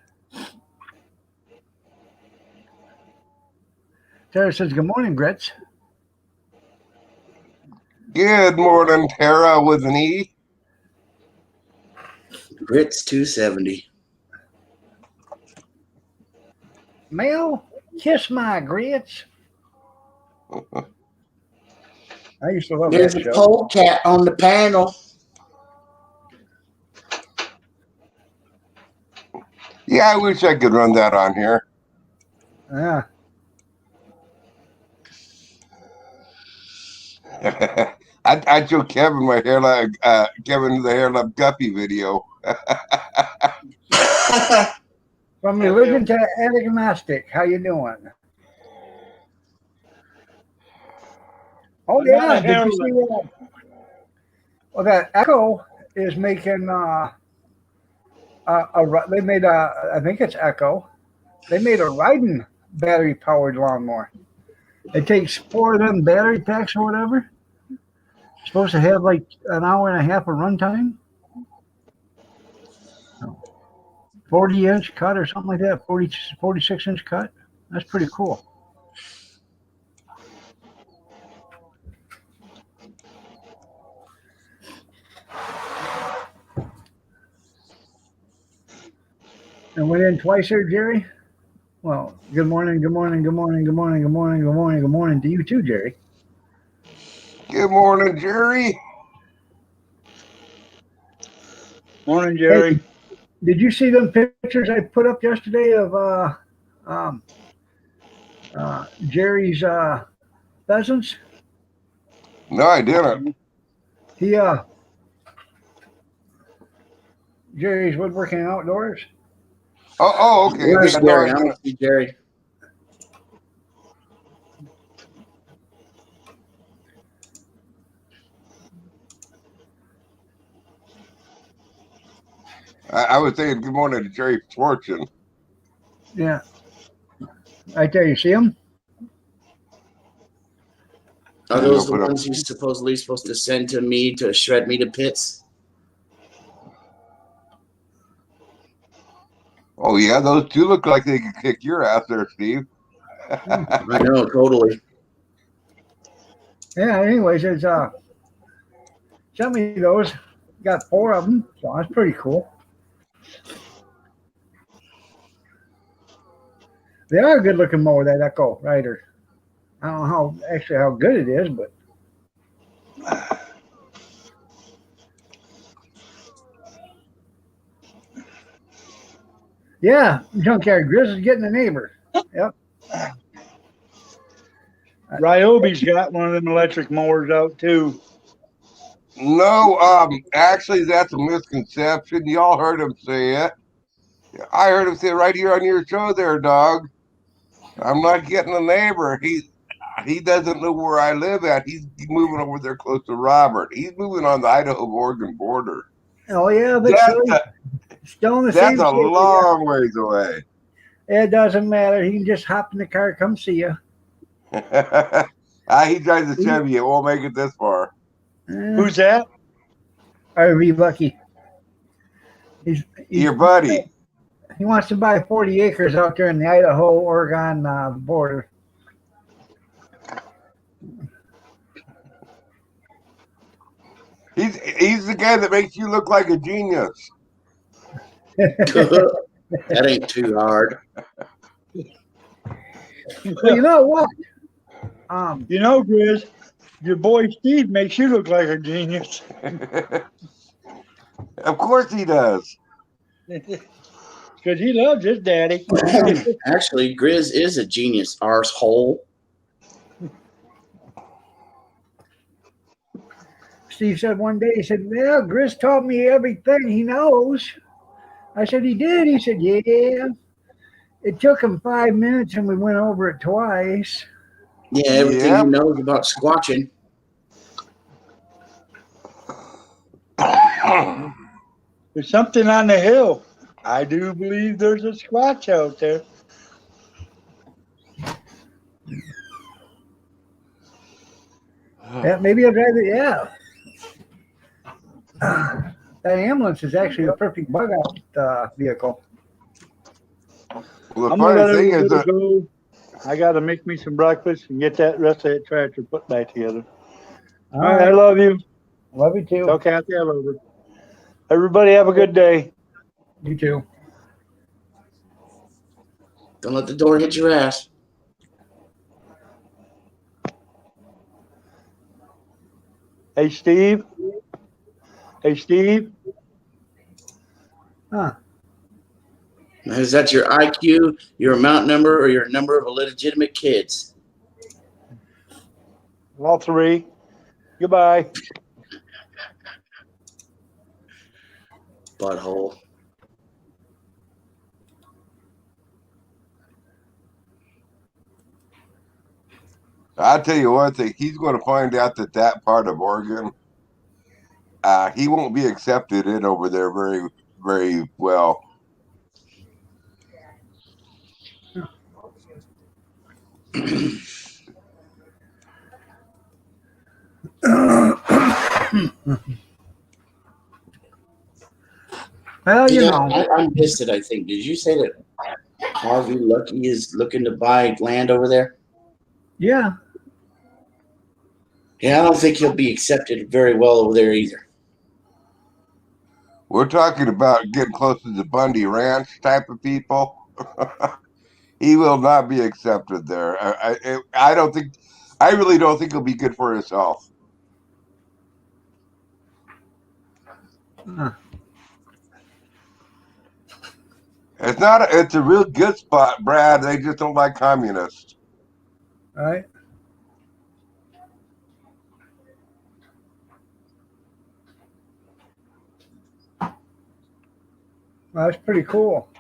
Tara says, good morning, Grits. Good morning, Tara with an E. Grits 270. Mel, kiss my grits. I used to love There's that a show. polecat on the panel. Yeah, I wish I could run that on here. Yeah. I'd show Kevin my hairline, Kevin the Hairline Guppy video. From religion to agnostic, how you doing? Oh I'm not yeah, a did you heroin. see that? Well, that Echo is making they made I think it's Echo. They made a riding battery powered lawnmower. It takes 4 of them battery packs or whatever. It's supposed to have like an hour and a half of runtime. 40-inch cut or something like that, 46-inch cut. That's pretty cool. And went in twice there, Jerry. Well, good morning, good morning, good morning, good morning, good morning, good morning, good morning to you too, Jerry. Good morning, Jerry. Morning, Jerry. Hey, did you see them pictures I put up yesterday of Jerry's pheasants? No, I didn't. He Jerry's woodworking outdoors. Oh, okay. Where's Yeah, no, Jerry? I I didn't. don't see Jerry. I was saying good morning to Jerry Fortune. Yeah. Right there, you see him? Are Yeah, those the put up- ones he's supposedly supposed to send to me to shred me to bits? Oh yeah, those two look like they could kick your ass there, Steve. I know, totally. Yeah, anyways, it's sent me those. Got 4 of them, so that's pretty cool. They are a good looking mower, that Echo Rider. I don't know how good it is, but yeah, Junkyard Grizz is getting a neighbor. Yep. Ryobi's got one of them electric mowers out too. No, actually, that's a misconception. Y'all heard him say it. I heard him say it right here on your show there, dog. I'm not getting a neighbor. He doesn't know where I live at. He's moving over there close to Robert. He's moving on the Idaho-Oregon border. Oh yeah, but still in the That's same a state. long ways away. It doesn't matter. He can just hop in the car, come see you. He drives a Chevy. It won't make it this far. Who's that? RV Lucky. He's Your buddy. He wants to buy 40 acres out there in the Idaho-Oregon border. He's the guy that makes you look like a genius. That ain't too hard. Well, you know what? You know, Grizz, your boy Steve makes you look like a genius. Of course he does. Because he loves his daddy. Actually, Grizz is a genius, arsehole. Steve said one day, he said, "Well, Gris taught me everything he knows." I said, "He did?" He said, "Yeah. It took him 5 minutes and we went over it twice." Yeah, everything Yep. he knows about squatching. There's something on the hill. I do believe there's a Squatch out there. Yeah, maybe I'll drive it. Yeah. That ambulance is actually a perfect bug out vehicle. Well, the I'm gonna funny let thing is everybody that go. I gotta make me some breakfast and get that rest of that tractor put back together. All All right, I right. love you. Love you too. Tell Kathy I love her. Everybody have a good day. You too. Don't let the door hit your ass. Hey, Steve. Hey, Steve. Huh. Is that your IQ, your amount number, or your number of illegitimate kids? All three. Goodbye. Butthole. I'll tell you one thing, he's going to find out that part of Oregon, he won't be accepted in over there very, very well. Well, you Yeah, know. I missed it, I think. Did you say that Harvey Lucky is looking to buy land over there? Yeah. Yeah, I don't think he'll be accepted very well over there either. We're talking about getting close to the Bundy Ranch type of people. He will not be accepted there. I don't think. I really don't think he'll be good for himself. Huh. It's not. It's a real good spot, Brad. They just don't like communists. All right. Well, that's pretty cool.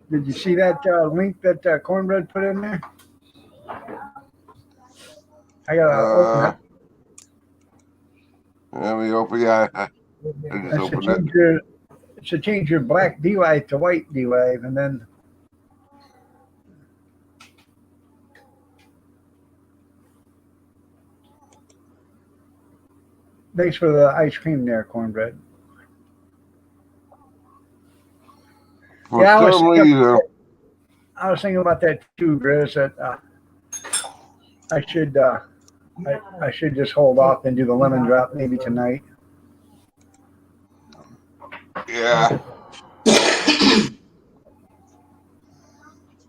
Did you see that link that Cornbread put in there? I gotta open it. Let me open. Yeah, I just opened it. It should change your black D-Live to white D-Live, and then thanks for the ice cream there, Cornbread. For Yeah, some reason, I was thinking about that too, Grizz. That I should just hold off and do the lemon drop maybe tonight. yeah.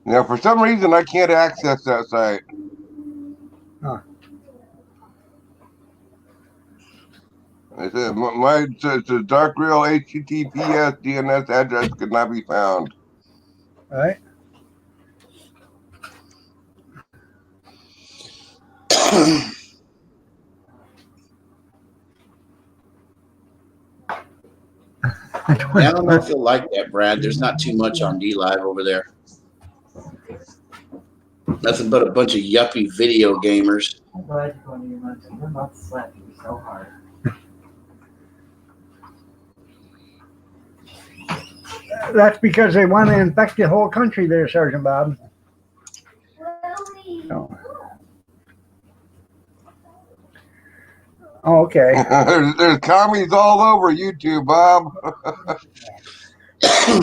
Now, for some reason, I can't access that site. Huh. It says it's a dark real HTTPS DNS address could not be found. All right. I don't know if you'll like that, Brad. There's not too much on D-Live over there. Nothing but a bunch of yuppie video gamers. I'm glad you're going to your months. I'm about to slap you so hard. That's because they want to infect the whole country there, Sergeant Bob. Oh, okay. There's commies all over YouTube, Bob.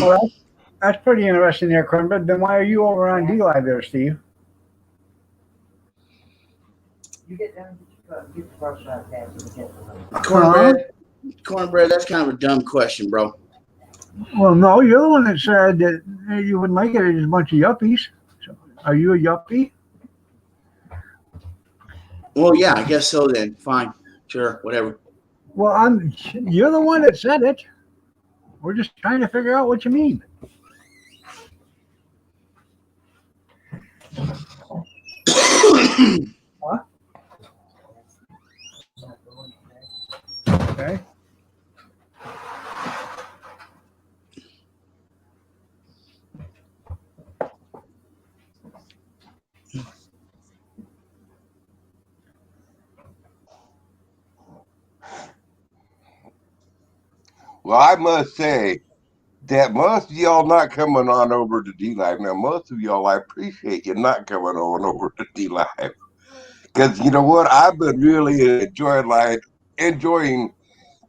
Well, that's pretty interesting there, Cornbread. Then why are you over on D-Live there, Steve? You get down, get the brush out there so we get the Cornbread, that's kind of a dumb question, bro. Well, no, you're the one that said that you wouldn't like it. It's a bunch of yuppies. So, are you a yuppie? Well, yeah, I guess so then. Fine. Sure, whatever. Well, you're the one that said it. We're just trying to figure out what you mean. Okay. Well, I must say that most of y'all not coming on over to D Live. Now, most of y'all, I appreciate you not coming on over to D Live. Because you know what? I've been really enjoying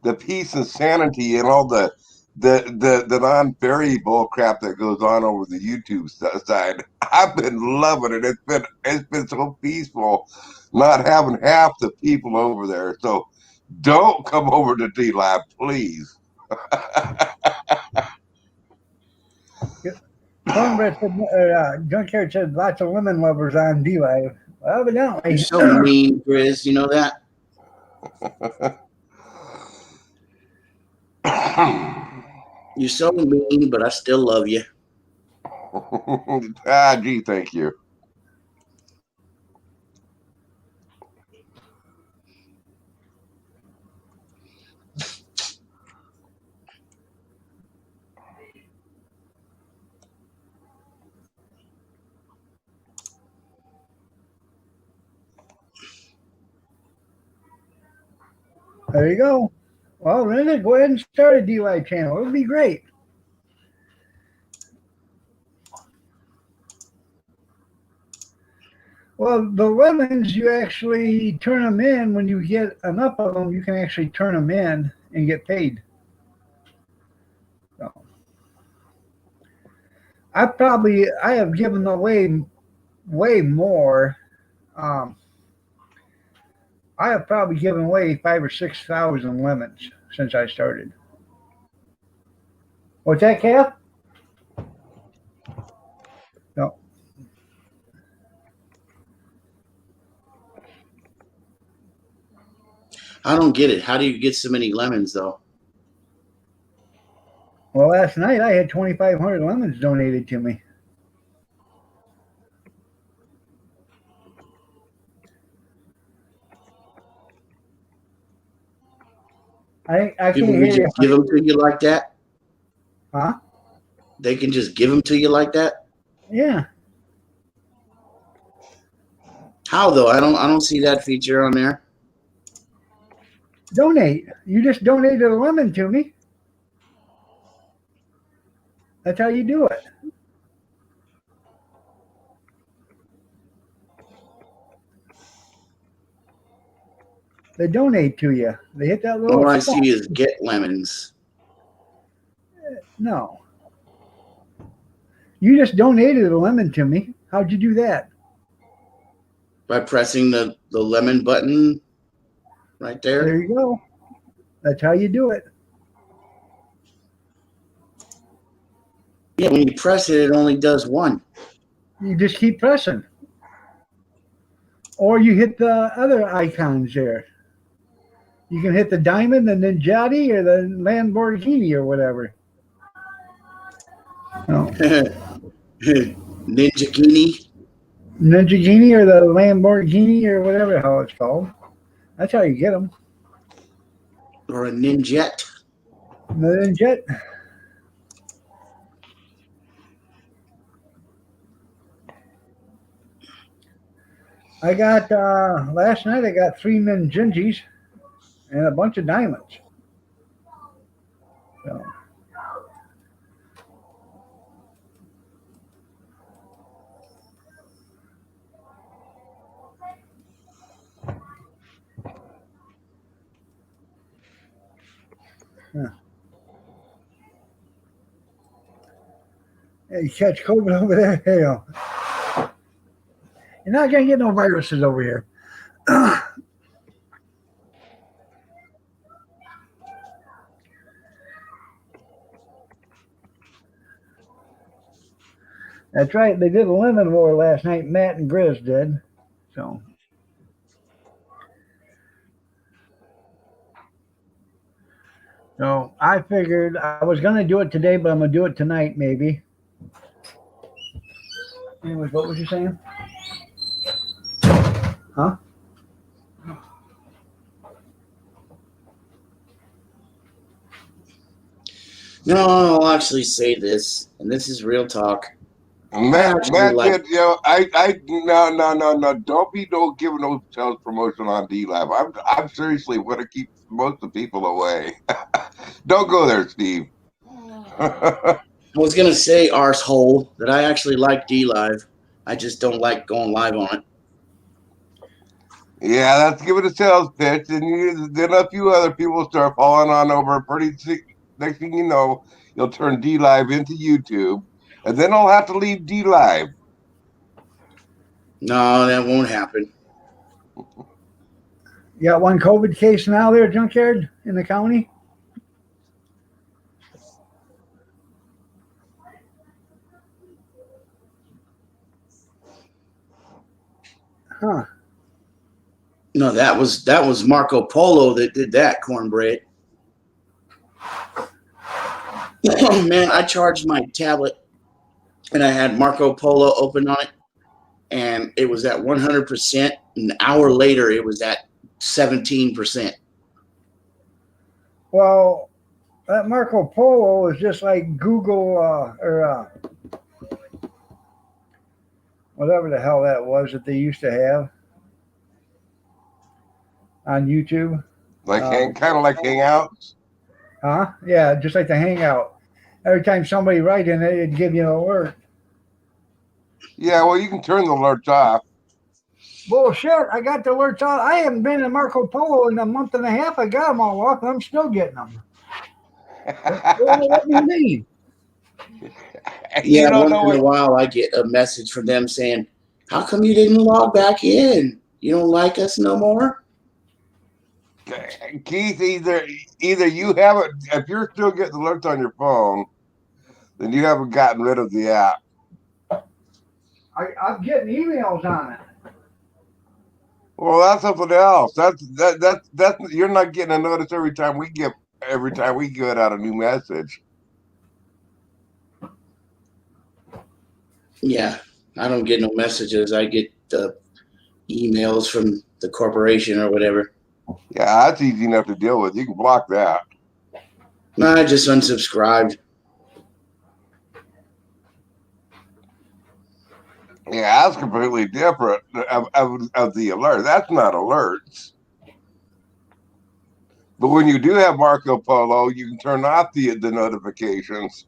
the peace and sanity and all the non-fairy bull crap that goes on over the YouTube side. I've been loving it. It's been so peaceful not having half the people over there. So don't come over to D Lab, please. Cornbread said, Junkyard said lots of women lovers on D-Live. Well, evidently. You're so mean, Grizz. You know that? You're so mean, but I still love you. Gee, thank you. There you go. Well, Linda, go ahead and start a D-Live channel. It would be great. Well, the lemons, you actually turn them in. When you get enough of them, you can actually turn them in and get paid. So, I have given away way more. I have probably given away 5,000 or 6,000 lemons since I started. What's that, Kath? No. I don't get it. How do you get so many lemons, though? Well, last night I had 2,500 lemons donated to me. I can't People hear can you. just give them to you like that? Huh? They can just give them to you like that? Yeah. How though? I don't see that feature on there. Donate. You just donated a lemon to me. That's how you do it. They donate to you. They hit that little All I spot. see is get lemons. No. You just donated a lemon to me. How'd you do that? By pressing the lemon button right there. There you go. That's how you do it. Yeah, when you press it, it only does one. You just keep pressing. Or you hit the other icons there. You can hit the diamond and then Ninjati or the Lamborghini or whatever. No. Ninjagini. Ninjagini or the Lamborghini or whatever the hell it's called. That's how you get them. Or a Ninjet. The Ninjet. I got, last night I got 3 Ninjingis and a bunch of diamonds. So. Yeah. Hey, you catch COVID over there? Hell. You're not going to get no viruses over here. That's right. They did a lemon war last night. Matt and Grizz did. So. So I figured I was going to do it today, but I'm going to do it tonight maybe. Anyways, what was you saying? Huh? No, I'll actually say this, and this is real talk. Matt, actually Matt like- said, no. Don't give no sales promotion on D Live. I'm seriously want to keep most of the people away. Don't go there, Steve. I was gonna say arsehole that I actually like D Live. I just don't like going live on it. Yeah, that's give it a sales pitch, and then a few other people start falling on over. Next thing you know, you'll turn D Live into YouTube, and then I'll have to leave D Live. No, that won't happen. You got one COVID case now there, Junkyard, in the county? Huh. No, that was Marco Polo that did that cornbread. Oh man, I charged my tablet and I had Marco Polo open on it, and it was at 100%. An hour later, it was at 17%. Well, that Marco Polo is just like Google or whatever the hell that was that they used to have on YouTube. Like kind of like Hangouts. Huh? Yeah, just like the Hangout. Every time somebody write in it, it'd give you an alert. Yeah, well, you can turn the alerts off. Bullshit! I got the alerts on. I haven't been in Marco Polo in a month and a half. I got them all off, and I'm still getting them. What do you mean? Yeah, don't once know in what a while, I get a message from them saying, "How come you didn't log back in? You don't like us no more?" Keith, either you haven't, if you're still getting alerts on your phone, then you haven't gotten rid of the app. I'm getting emails on it. Well, that's something else. That's you're not getting a notice every time we give it out a new message. Yeah, I don't get no messages. I get the emails from the corporation or whatever. Yeah, that's easy enough to deal with. You can block that. No, I just unsubscribed. Yeah, that's completely different of the alert. That's not alerts. But when you do have Marco Polo, you can turn off the notifications.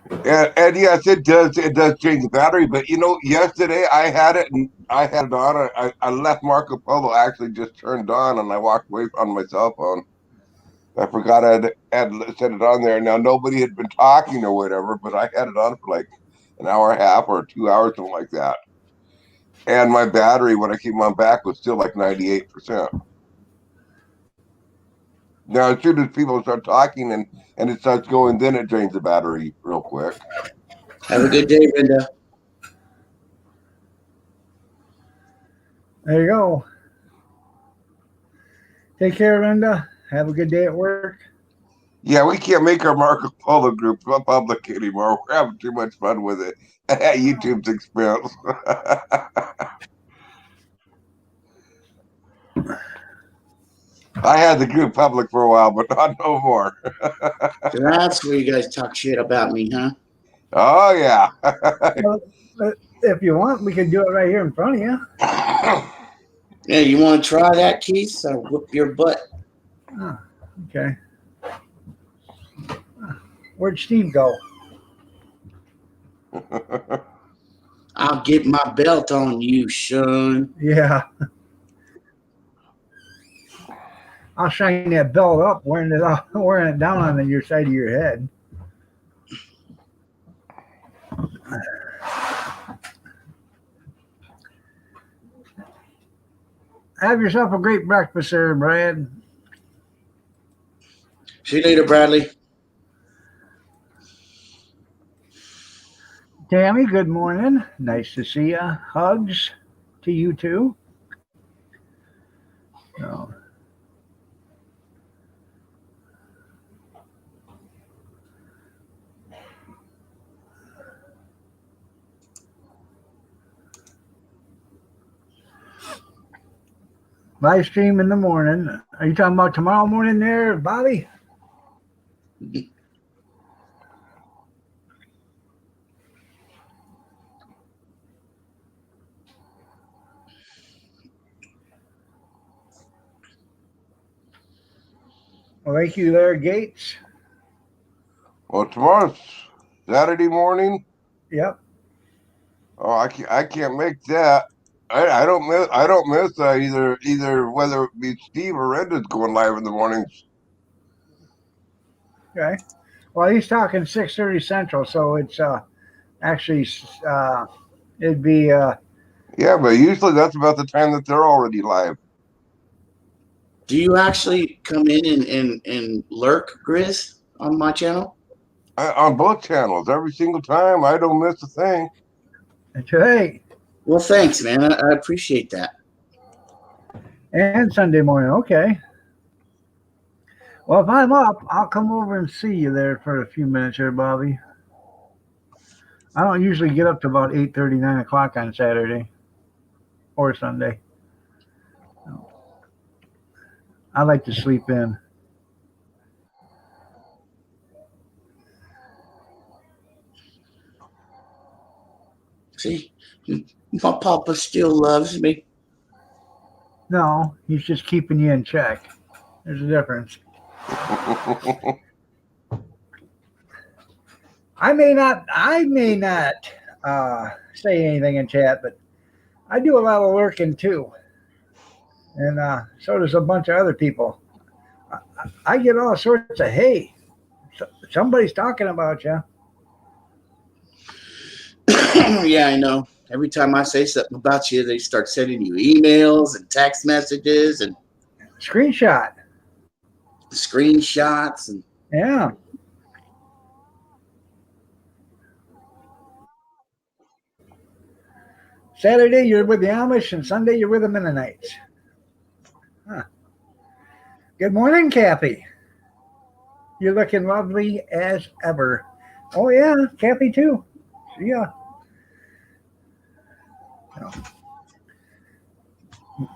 And yes, it does change the battery. But yesterday I had it on. I left Marco Polo actually just turned on, and I walked away on my cell phone. I forgot I had set it on there. Now nobody had been talking or whatever, but I had it on for like an hour and a half or 2 hours, something like that. And my battery, when I came on back, was still like 98%. Now, as soon as people start talking and it starts going, then it drains the battery real quick. Have a good day, Linda. There you go. Take care, Linda. Have a good day at work. Yeah, we can't make our Marco Polo group public anymore. We're having too much fun with it at YouTube's expense. I had the group public for a while, but not no more. That's where you guys talk shit about me, huh? Oh, yeah. Well, if you want, we can do it right here in front of you. Yeah, you want to try that, Keith? I'll whoop your butt. Oh, okay. Where'd Steve go? I'll get my belt on you, son. Yeah. I'll shine that belt up, wearing it down on your side of your head. Have yourself a great breakfast there, Brad. See you later, Bradley. Tammy, good morning. Nice to see you. Hugs to you too. So, Live stream in the morning. Are you talking about tomorrow morning there, Bobby? Well, thank you there, Gates. Well, tomorrow's Saturday morning. Yep. Oh, I can't make that. I don't miss either whether it be Steve or Renda's going live in the mornings. Okay. Well, he's talking 6:30 Central, so it's actually it'd be Yeah, but usually that's about the time that they're already live. Do you actually come in and lurk, Grizz, on my channel? On both channels, every single time. I don't miss a thing. today Well, thanks, man. I appreciate that. and Sunday morning. Okay. Well, if I'm up, I'll come over and see you there for a few minutes here, Bobby. I don't usually get up to about 8:30, 9 o'clock on Saturday or Sunday. I like to sleep in. See, my papa still loves me. No, he's just keeping you in check. There's a difference. I may not say anything in chat, but I do a lot of lurking too. And so does a bunch of other people. I get all sorts of, hey, somebody's talking about you. Yeah, I know. Every time I say something about you, they start sending you emails and text messages and Screenshot. screenshots. And Yeah. Saturday, you're with the Amish, and Sunday, you're with the Mennonites. Huh. Good morning, Kathy. You're looking lovely as ever. Oh, yeah, Kathy, too. Yeah.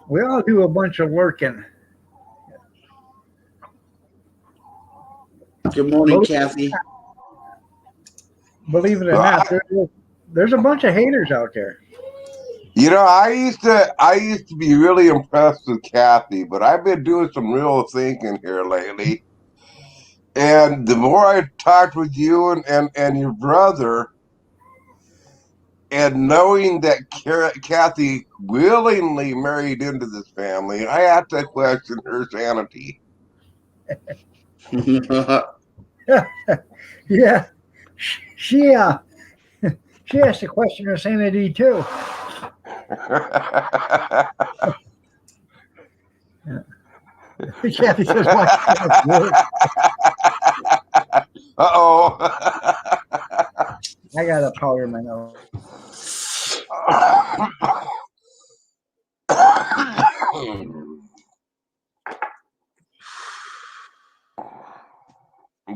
We all do a bunch of working. good morning, Kathy. Believe it or not, there's a bunch of haters out there. You know, I used to be really impressed with Kathy, but I've been doing some real thinking here lately. And the more I talked with you and your brother, and knowing that Kathy willingly married into this family, I have to question her sanity. Yeah, she has to question her sanity too. Kathy says, "Watch Uh-oh. I gotta powder my nose."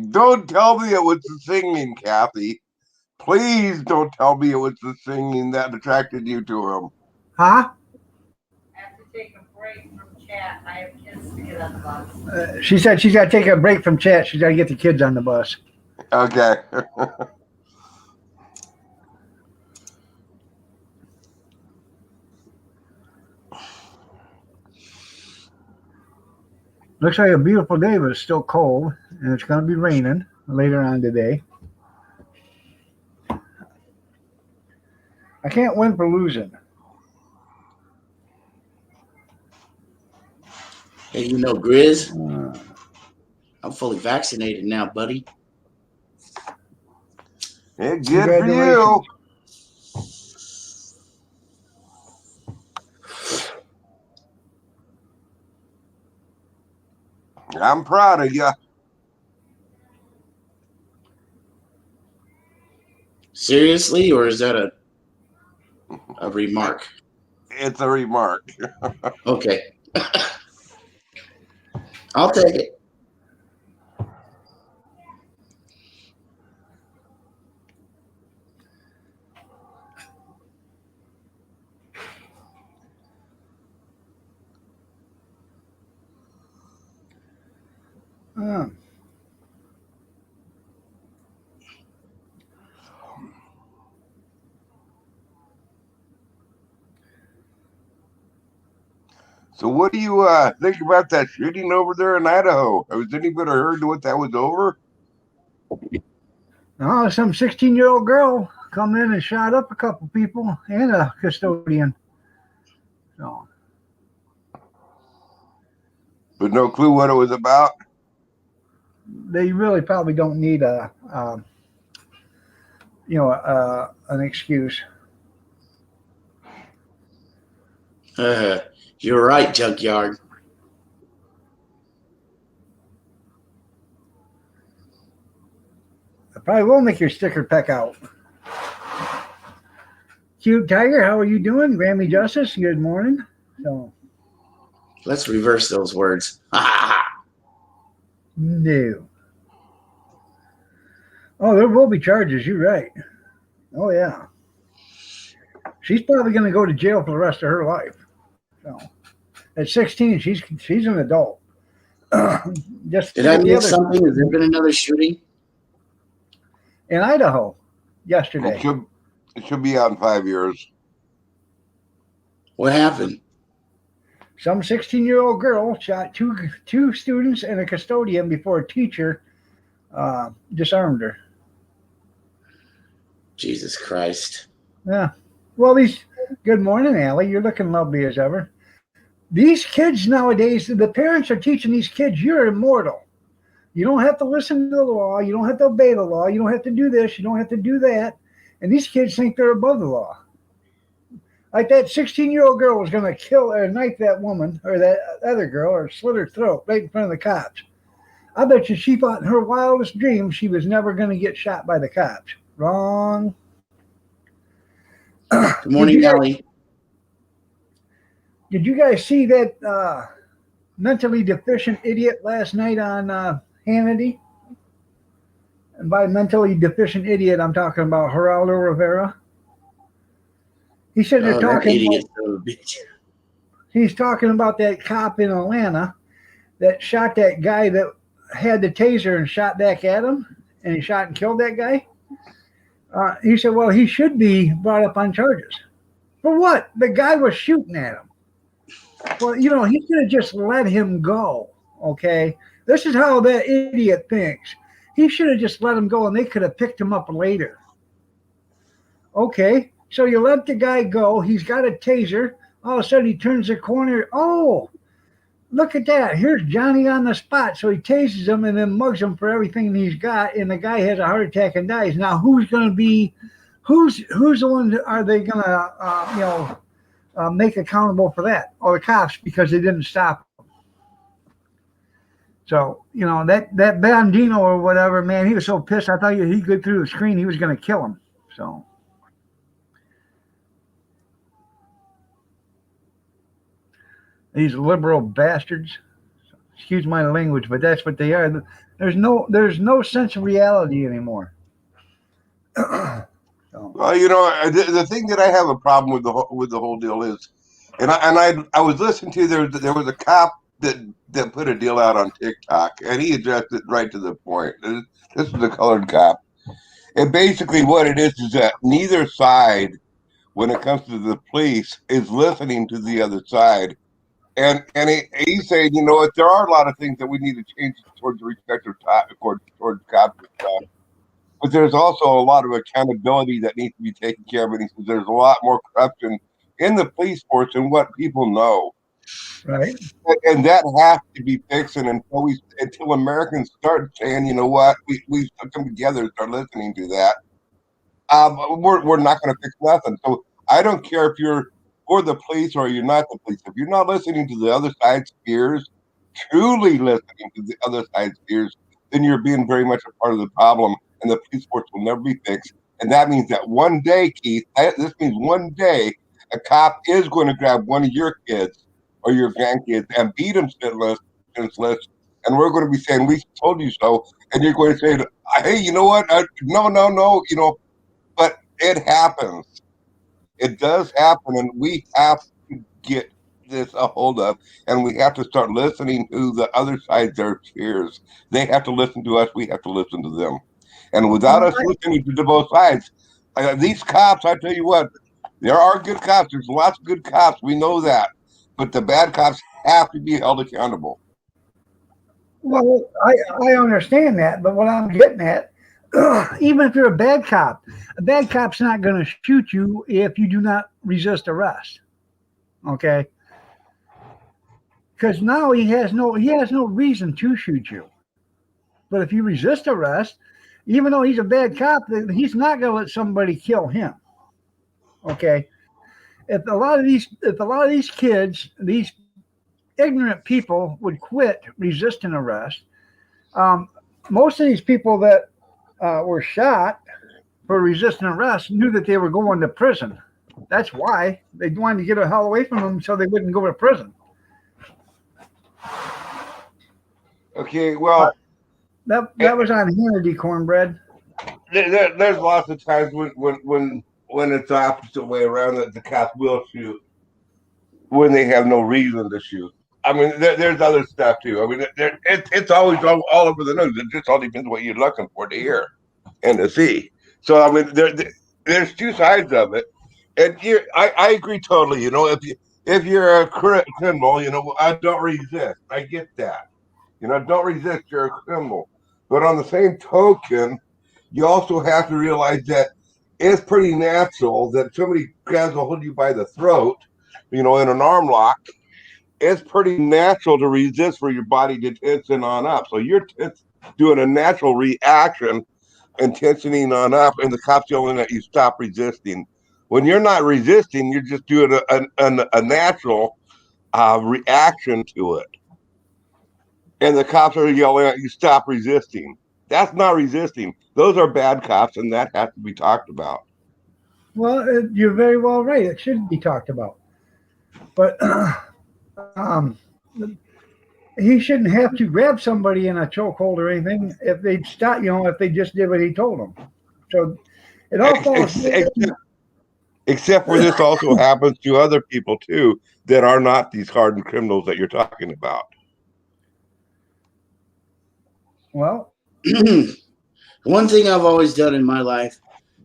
Don't tell me it was the singing, Kathy. Please don't tell me it was the singing that attracted you to him. Huh? I have to take a break from chat. I have kids to get on the bus. She said she's got to take a break from chat. She's got to get the kids on the bus. Okay. Looks like a beautiful day, but it's still cold, and it's going to be raining later on today. I can't win for losing. Hey, you know, Grizz, I'm fully vaccinated now, buddy. Yeah, good for you. I'm proud of you. Seriously, or is that a remark? It's a remark. Okay. I'll take it. Huh. So what do you think about that shooting over there in Idaho? Has anybody heard what that was over? Oh, some 16-year-old girl come in and shot up a couple people and a custodian. So, But no clue what it was about. they really probably don't need an excuse. You're right, Junkyard. I probably will make your sticker peck out. Cute Tiger, how are you doing? Grammy Justice, good morning. So, Let's reverse those words. no. Oh, there will be charges. You're right. Oh, yeah. She's probably going to go to jail for the rest of her life. So, at 16, she's an adult. Just Did I miss something? Has there been another shooting? In Idaho yesterday. It should be out in 5 years. What happened? Some 16-year-old girl shot two students and a custodian before a teacher disarmed her. Jesus Christ. Yeah. Well, good morning, Allie. You're looking lovely as ever. These kids nowadays, the parents are teaching these kids, you're immortal. You don't have to listen to the law. You don't have to obey the law. You don't have to do this. You don't have to do that. And these kids think they're above the law. Like that 16-year-old girl was going to kill or knife that woman or that other girl or slit her throat right in front of the cops. I bet you she thought in her wildest dreams she was never going to get shot by the cops. Wrong. Good morning, Allie. Did you guys see that mentally deficient idiot last night on Hannity? And by mentally deficient idiot, I'm talking about Geraldo Rivera. He said they're talking. Idiot son of a bitch. He's talking about that cop in Atlanta that shot that guy that had the taser and shot back at him, and he shot and killed that guy. He said, well, he should be brought up on charges. For what? The guy was shooting at him. Well, he could have just let him go, okay? This is how that idiot thinks. He should have just let him go, and they could have picked him up later. Okay, so you let the guy go. He's got a taser. All of a sudden, he turns the corner. Oh, look at that. Here's Johnny on the spot. So he tases him and then mugs him for everything he's got, and the guy has a heart attack and dies. Now, who's going to be – who's the one are they going to, make accountable for that? Or the cops, because they didn't stop him. So, that Bandino or whatever, man, he was so pissed. I thought he'd go through the screen. He was going to kill him. So, these liberal bastards, excuse my language, but that's what they are. There's no sense of reality anymore. Well, the thing that I have a problem with the whole deal is, and I was listening to there was a cop that put a deal out on TikTok, and he addressed it right to the point. This is a colored cop, and basically what it is that neither side, when it comes to the police, is listening to the other side, and he's saying, there are a lot of things that we need to change towards respect towards cops and stuff. But there's also a lot of accountability that needs to be taken care of. And he says there's a lot more corruption in the police force than what people know. Right. And that has to be fixed. And until Americans start saying, you know what, we come together and start listening to that, we're not going to fix nothing. So I don't care if you're for the police or you're not the police. If you're not listening to the other side's fears, truly listening to the other side's fears, then you're being very much a part of the problem. And the police force will never be fixed. And that means that one day, Keith, this means one day a cop is going to grab one of your kids or your grandkids and beat them senseless, and we're going to be saying, we told you so. And you're going to say, hey, you know what? No, but it happens. It does happen, and we have to get this a hold of, and we have to start listening to the other side's their fears. They have to listen to us. We have to listen to them. And without us listening to both sides, these cops, I tell you what, there are good cops. There's lots of good cops. We know that. But the bad cops have to be held accountable. Well, I understand that, but what I'm getting at, even if you're a bad cop's not going to shoot you if you do not resist arrest. Okay? Because now he has no reason to shoot you. But if you resist arrest, even though he's a bad cop, he's not going to let somebody kill him. Okay? If a lot of these kids, these ignorant people would quit resisting arrest, most of these people that were shot for resisting arrest knew that they were going to prison. That's why they wanted to get the hell away from them so they wouldn't go to prison. Okay, well, that was on Hannity, Cornbread. There's lots of times when it's the opposite way around that the cops will shoot when they have no reason to shoot. I mean, there's other stuff too. I mean, it's always all over the news. It just all depends what you're looking for to hear and to see. So I mean, there's two sides of it, and I agree totally. You know, if you're a criminal, you know, I don't resist. I get that. You know, don't resist. You're a criminal. But on the same token, you also have to realize that it's pretty natural that somebody grabs a hold of you by the throat, you know, in an arm lock. It's pretty natural to resist for your body to tension on up. So you're doing a natural reaction and tensioning on up, and the cops yelling at you, stop resisting. When you're not resisting, you're just doing a natural reaction to it. And the cops are yelling at you, stop resisting. That's not resisting. Those are bad cops, and that has to be talked about. Well, you're very well right. It should be talked about. But he shouldn't have to grab somebody in a chokehold or anything if they stop, you know, if they just did what he told them. So it all falls. Except for this also happens to other people too that are not these hardened criminals that you're talking about. Well, one thing I've always done in my life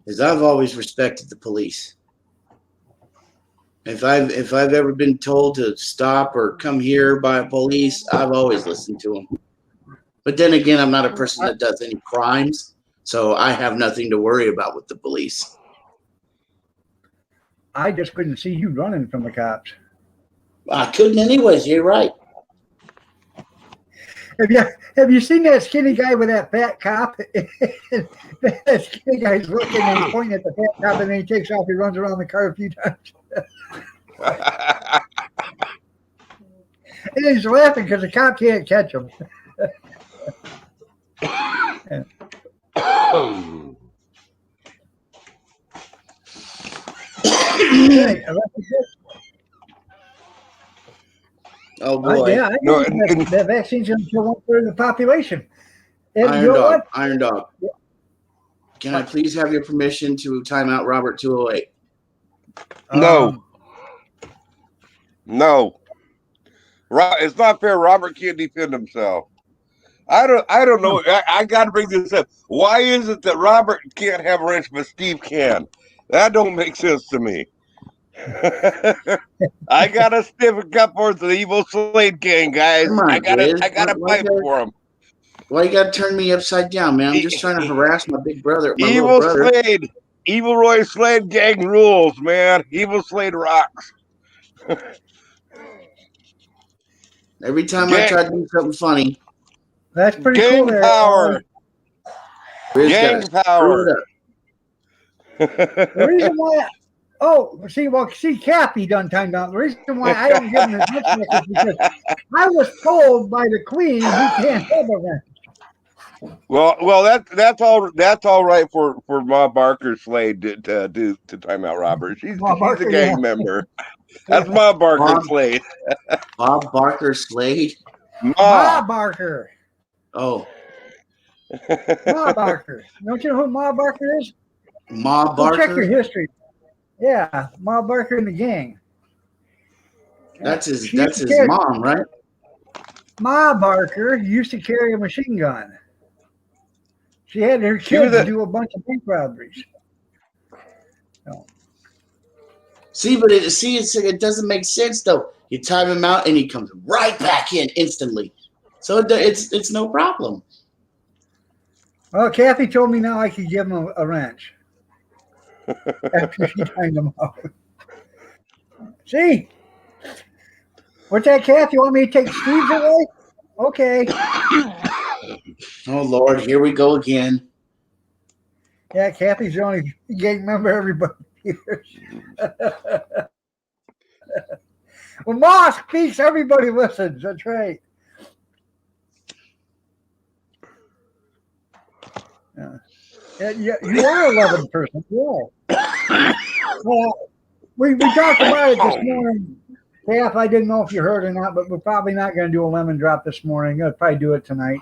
is I've always respected the police. If I've ever been told to stop or come here by police, I've always listened to them. But then again, I'm not a person that does any crimes, so I have nothing to worry about with the police. I just couldn't see you running from the cops. I couldn't anyways, you're right. Have you seen that skinny guy with that fat cop? That skinny guy's looking and he's pointing at the fat cop, and then he takes off. He runs around the car a few times. And he's laughing because the cop can't catch him. Oh boy! Yeah, I think that vaccine's going to kill 1/3 of the population. And Iron Dog. Yeah. Can I please have your permission to time out Robert 208? No. No. It's not fair. Robert can't defend himself. I don't know. I got to bring this up. Why is it that Robert can't have a wrench but Steve can? That don't make sense to me. I got to stiff a cup for the Evil Slade gang, guys. On, I got to fight for him. Why you got to turn me upside down, man? I'm just trying to harass my big brother. Evil Slade. Evil Roy Slade gang rules, man. Evil Slade rocks. Every time I try to do something funny. That's pretty gang cool. Power. Gang power. The reason why, Cappy done timed out. The reason why I don't give him as much is because I was told by the Queen he can't have a wrench. Well, that's all right for Ma Barker Slade to time out Robert. She's a gang member. That's Ma Barker Slade. Bob Barker Slade. Ma Barker. Oh. Ma Barker. Don't you know who Ma Barker is? Ma Barker. Check your history. Yeah, Ma Barker and the gang. That's his She that's used his to carry- mom, right? Ma Barker used to carry a machine gun. She had her She was kids a- do a bunch of bank robberies. See, but it doesn't make sense though. You time him out and he comes right back in instantly. So it's no problem. Well, Kathy told me now I could give him a wrench after she timed him out. See? What's that, Kathy? You want me to take Steve's away? Okay. Oh Lord, here we go again. Yeah, Kathy's the only gang member everybody hears. When Ma speaks, everybody listens. That's right. Yeah, you are a loving person. You are. Well, we talked about it this morning. Kath, I didn't know if you heard or not, but we're probably not going to do a lemon drop this morning. I'll probably do it tonight.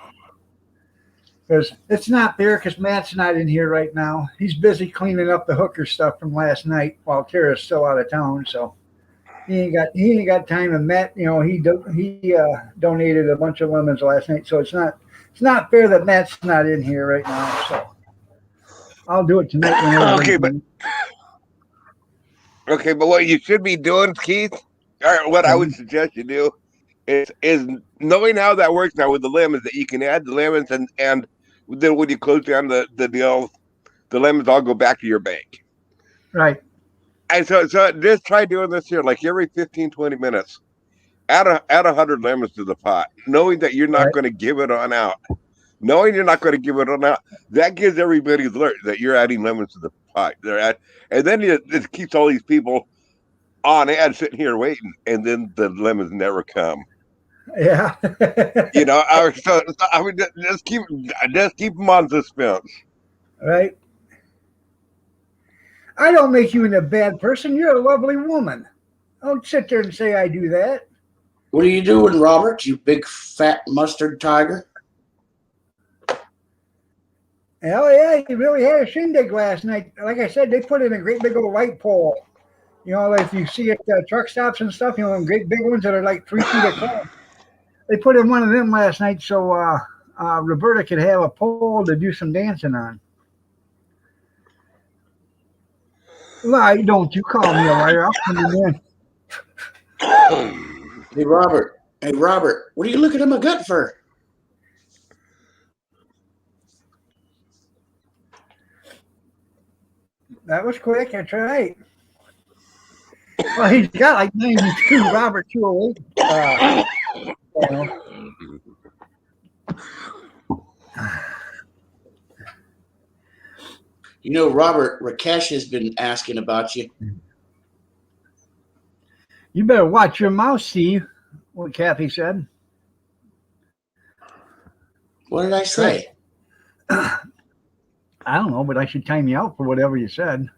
Because it's not fair because Matt's not in here right now. He's busy cleaning up the hooker stuff from last night while Tara's still out of town. So he ain't got time. And Matt, he donated a bunch of lemons last night. So it's not fair that Matt's not in here right now. So I'll do it tonight. Okay, but what you should be doing, Keith, or what I would suggest you do, is knowing how that works now with the lemons, that you can add the lemons and then when you close down the deal, the lemons all go back to your bank. Right. And so just try doing this here, like every 15, 20 minutes. Add 100 lemons to the pot, knowing that you're not going to give it on out. Knowing you're not going to give it on out, that gives everybody alert that you're adding lemons to the pot. And then it keeps all these people on ad sitting here waiting, and then the lemons never come. Yeah. I mean, just keep them on suspense. Right. I don't make you into a bad person. You're a lovely woman. Don't sit there and say I do that. What are you doing, Robert? You big fat mustard tiger? Hell yeah, he really had a shindig last night. Like I said, they put in a great big old light pole. If you see it at truck stops and stuff, them great big ones that are like 3 feet across. They put in one of them last night so Roberta could have a pole to do some dancing on. Lie, don't you call me a liar. I'll come in. Hey, Robert, what are you looking at my gut for? That was quick. That's right. Well, he's got like 92, Robert 208. Robert, Rakesh has been asking about you. You better watch your mouth, Steve, what Kathy said. What did I say? I don't know, but I should time you out for whatever you said.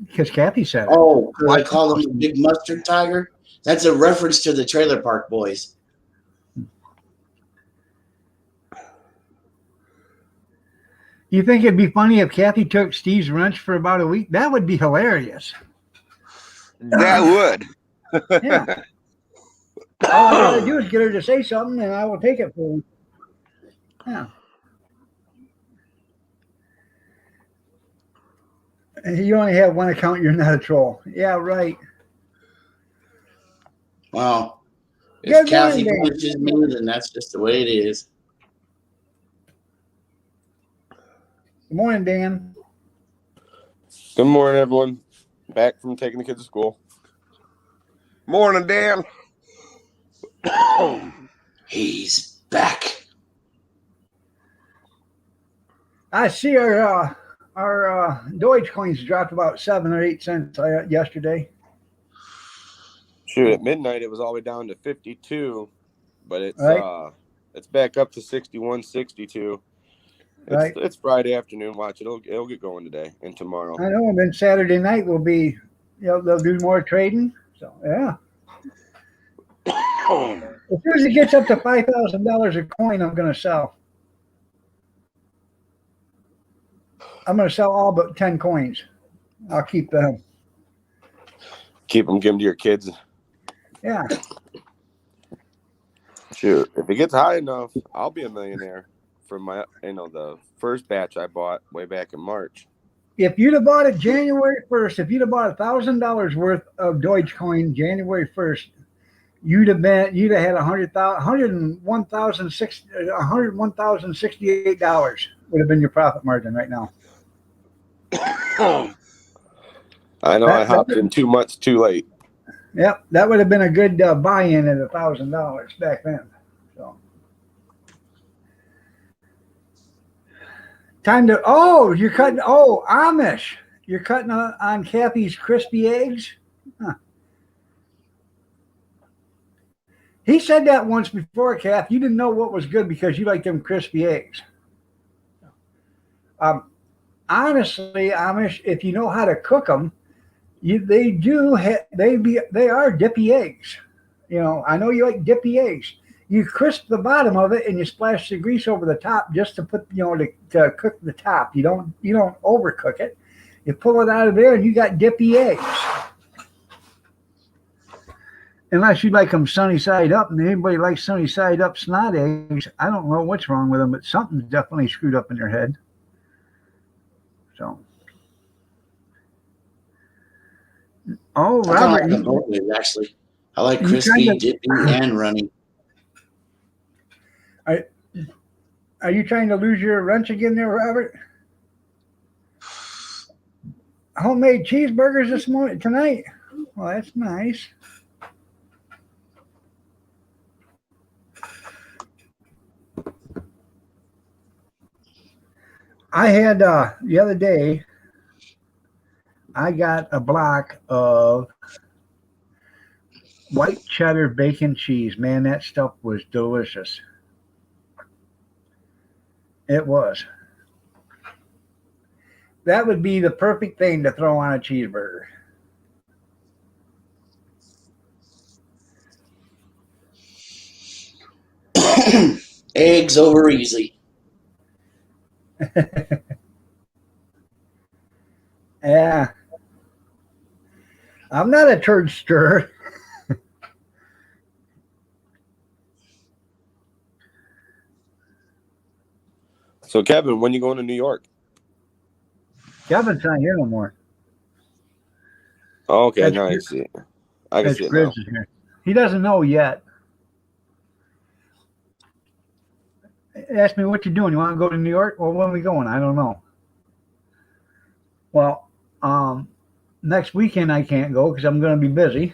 Because Kathy said it. Oh, because I called him a big mustard tiger? That's a reference to the Trailer Park Boys. You think it'd be funny if Kathy took Steve's wrench for about a week? That would be hilarious. That would. Yeah. All I gotta do is get her to say something and I will take it for her. Yeah. You only have one account, you're not a troll. Yeah, right. Well, Good if Kathy morning, punches me, then that's just the way it is. Good morning, Dan. Good morning, everyone. Back from taking the kids to school. Morning, Dan. He's back. I see our Deutsche coins dropped about 7 or 8 cents yesterday. Shoot, at midnight it was all the way down to 52, but it's Right. It's back up to 61, 62. Right. It's Friday afternoon. Watch it'll get going today and tomorrow. I know, and then Saturday night will be, they'll do more trading. So yeah. As soon as it gets up to $5,000 a coin, I'm going to sell. I'm going to sell all but 10 coins. I'll keep them. Keep them, give them to your kids. Yeah. Shoot, if it gets high enough, I'll be a millionaire from my, the first batch I bought way back in March. If you'd have bought it January 1st, if you'd have bought $1,000 worth of Dogecoin January 1st, you'd have had $101,068 would have been your profit margin right now. I know I hopped in 2 months too late. Yep, that would have been a good buy-in at $1,000 back then. So, time to. Oh, you're cutting. Oh, Amish, you're cutting on Kathy's crispy eggs. Huh. He said that once before, Kath. You didn't know what was good because you like them crispy eggs. Honestly, Amish, if you know how to cook them. They are dippy eggs. I know you like dippy eggs. You crisp the bottom of it and you splash the grease over the top just to put to cook the top. You don't overcook it. You pull it out of there and you got dippy eggs. Unless you like them sunny side up, and anybody likes sunny side up snot eggs, I don't know what's wrong with them, but something's definitely screwed up in their head. So. Oh, Robert! Actually, I like crispy, dippy, and runny. Are you trying to lose your wrench again, there, Robert? Homemade cheeseburgers tonight. Well, that's nice. I had the other day. I got a block of white cheddar bacon cheese. Man, that stuff was delicious. It was. That would be the perfect thing to throw on a cheeseburger. Eggs over easy. Yeah. I'm not a turd stirrer. So, Kevin, when you going to New York? Kevin's not here no more. Oh, okay, That's now I see it. I can see it now. Here. He doesn't know yet. He asked me, what you doing? You want to go to New York? Well, when are we going? I don't know. Well, next weekend I can't go because I'm going to be busy.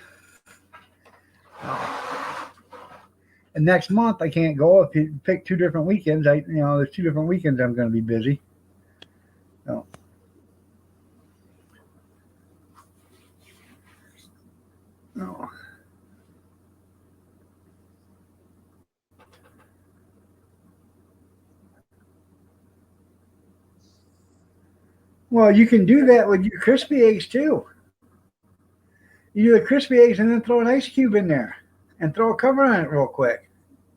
And next month I can't go. If you pick 2 different weekends, there's 2 different weekends I'm going to be busy. So. No. Well, you can do that with your crispy eggs too. You do the crispy eggs and then throw an ice cube in there and throw a cover on it real quick.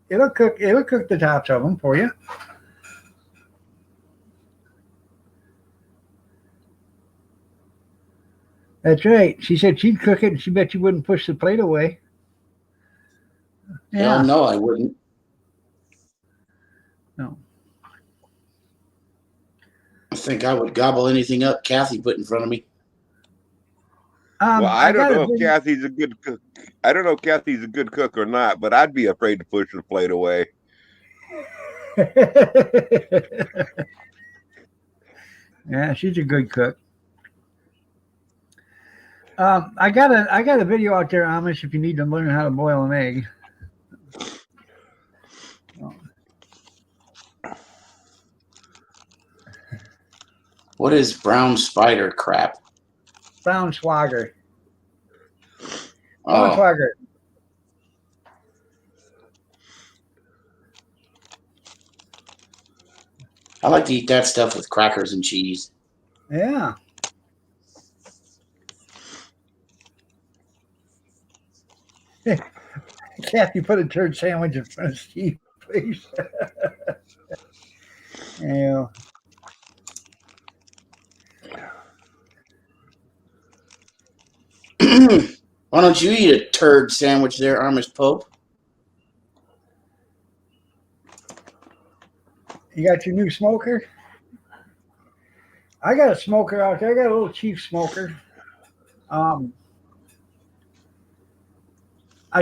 It'll cook the tops of them for you. That's right. She said she'd cook it and she bet you wouldn't push the plate away. Yeah. Hell no, I wouldn't. No. I think I would gobble anything up Kathy put in front of me. Well, I don't know if Kathy's a good cook. I don't know if Kathy's a good cook or not, but I'd be afraid to push the plate away. Yeah, she's a good cook. I got a video out there, Amish, if you need to learn how to boil an egg. What is brown spider crap? Brown swagger. Oh. Swagger. I like to eat that stuff with crackers and cheese. Yeah. Kathy put a turd sandwich in front of Steve, please. Yeah. Why don't you eat a turd sandwich there, Amish Pope? You got your new smoker? I got a smoker out there. I got a little cheap smoker. I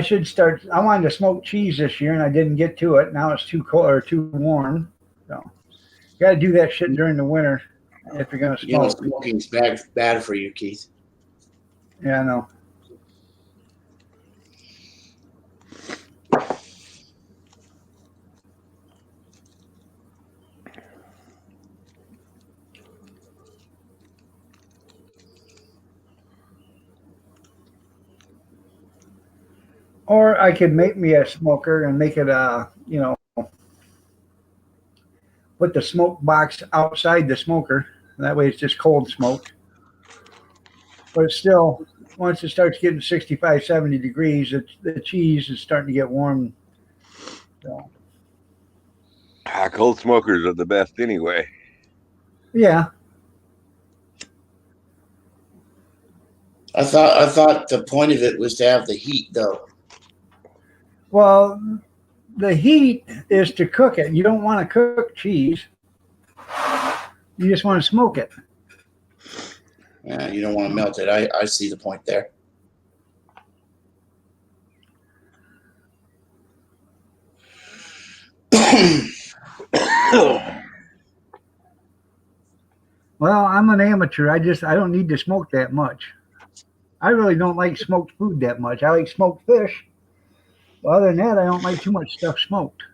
should start. I wanted to smoke cheese this year, and I didn't get to it. Now it's too cold or too warm. So, you got to do that shit during the winter if you're gonna You know, smoke. smoking's bad for you, Keith. Yeah, I know. Or I could make me a smoker and make it put the smoke box outside the smoker. That way it's just cold smoke. But it's still, once it starts getting 65, 70 degrees, the cheese is starting to get warm. So, Cold smokers are the best anyway. yeah. I thought the point of it was to have the heat, though. Well, the heat is to cook it. You don't want to cook cheese. You just want to smoke it. Yeah, you don't want to melt it. I see the point there. Well, I'm an amateur. I don't need to smoke that much. I really don't like smoked food that much. I like smoked fish. Well, other than that, I don't like too much stuff smoked.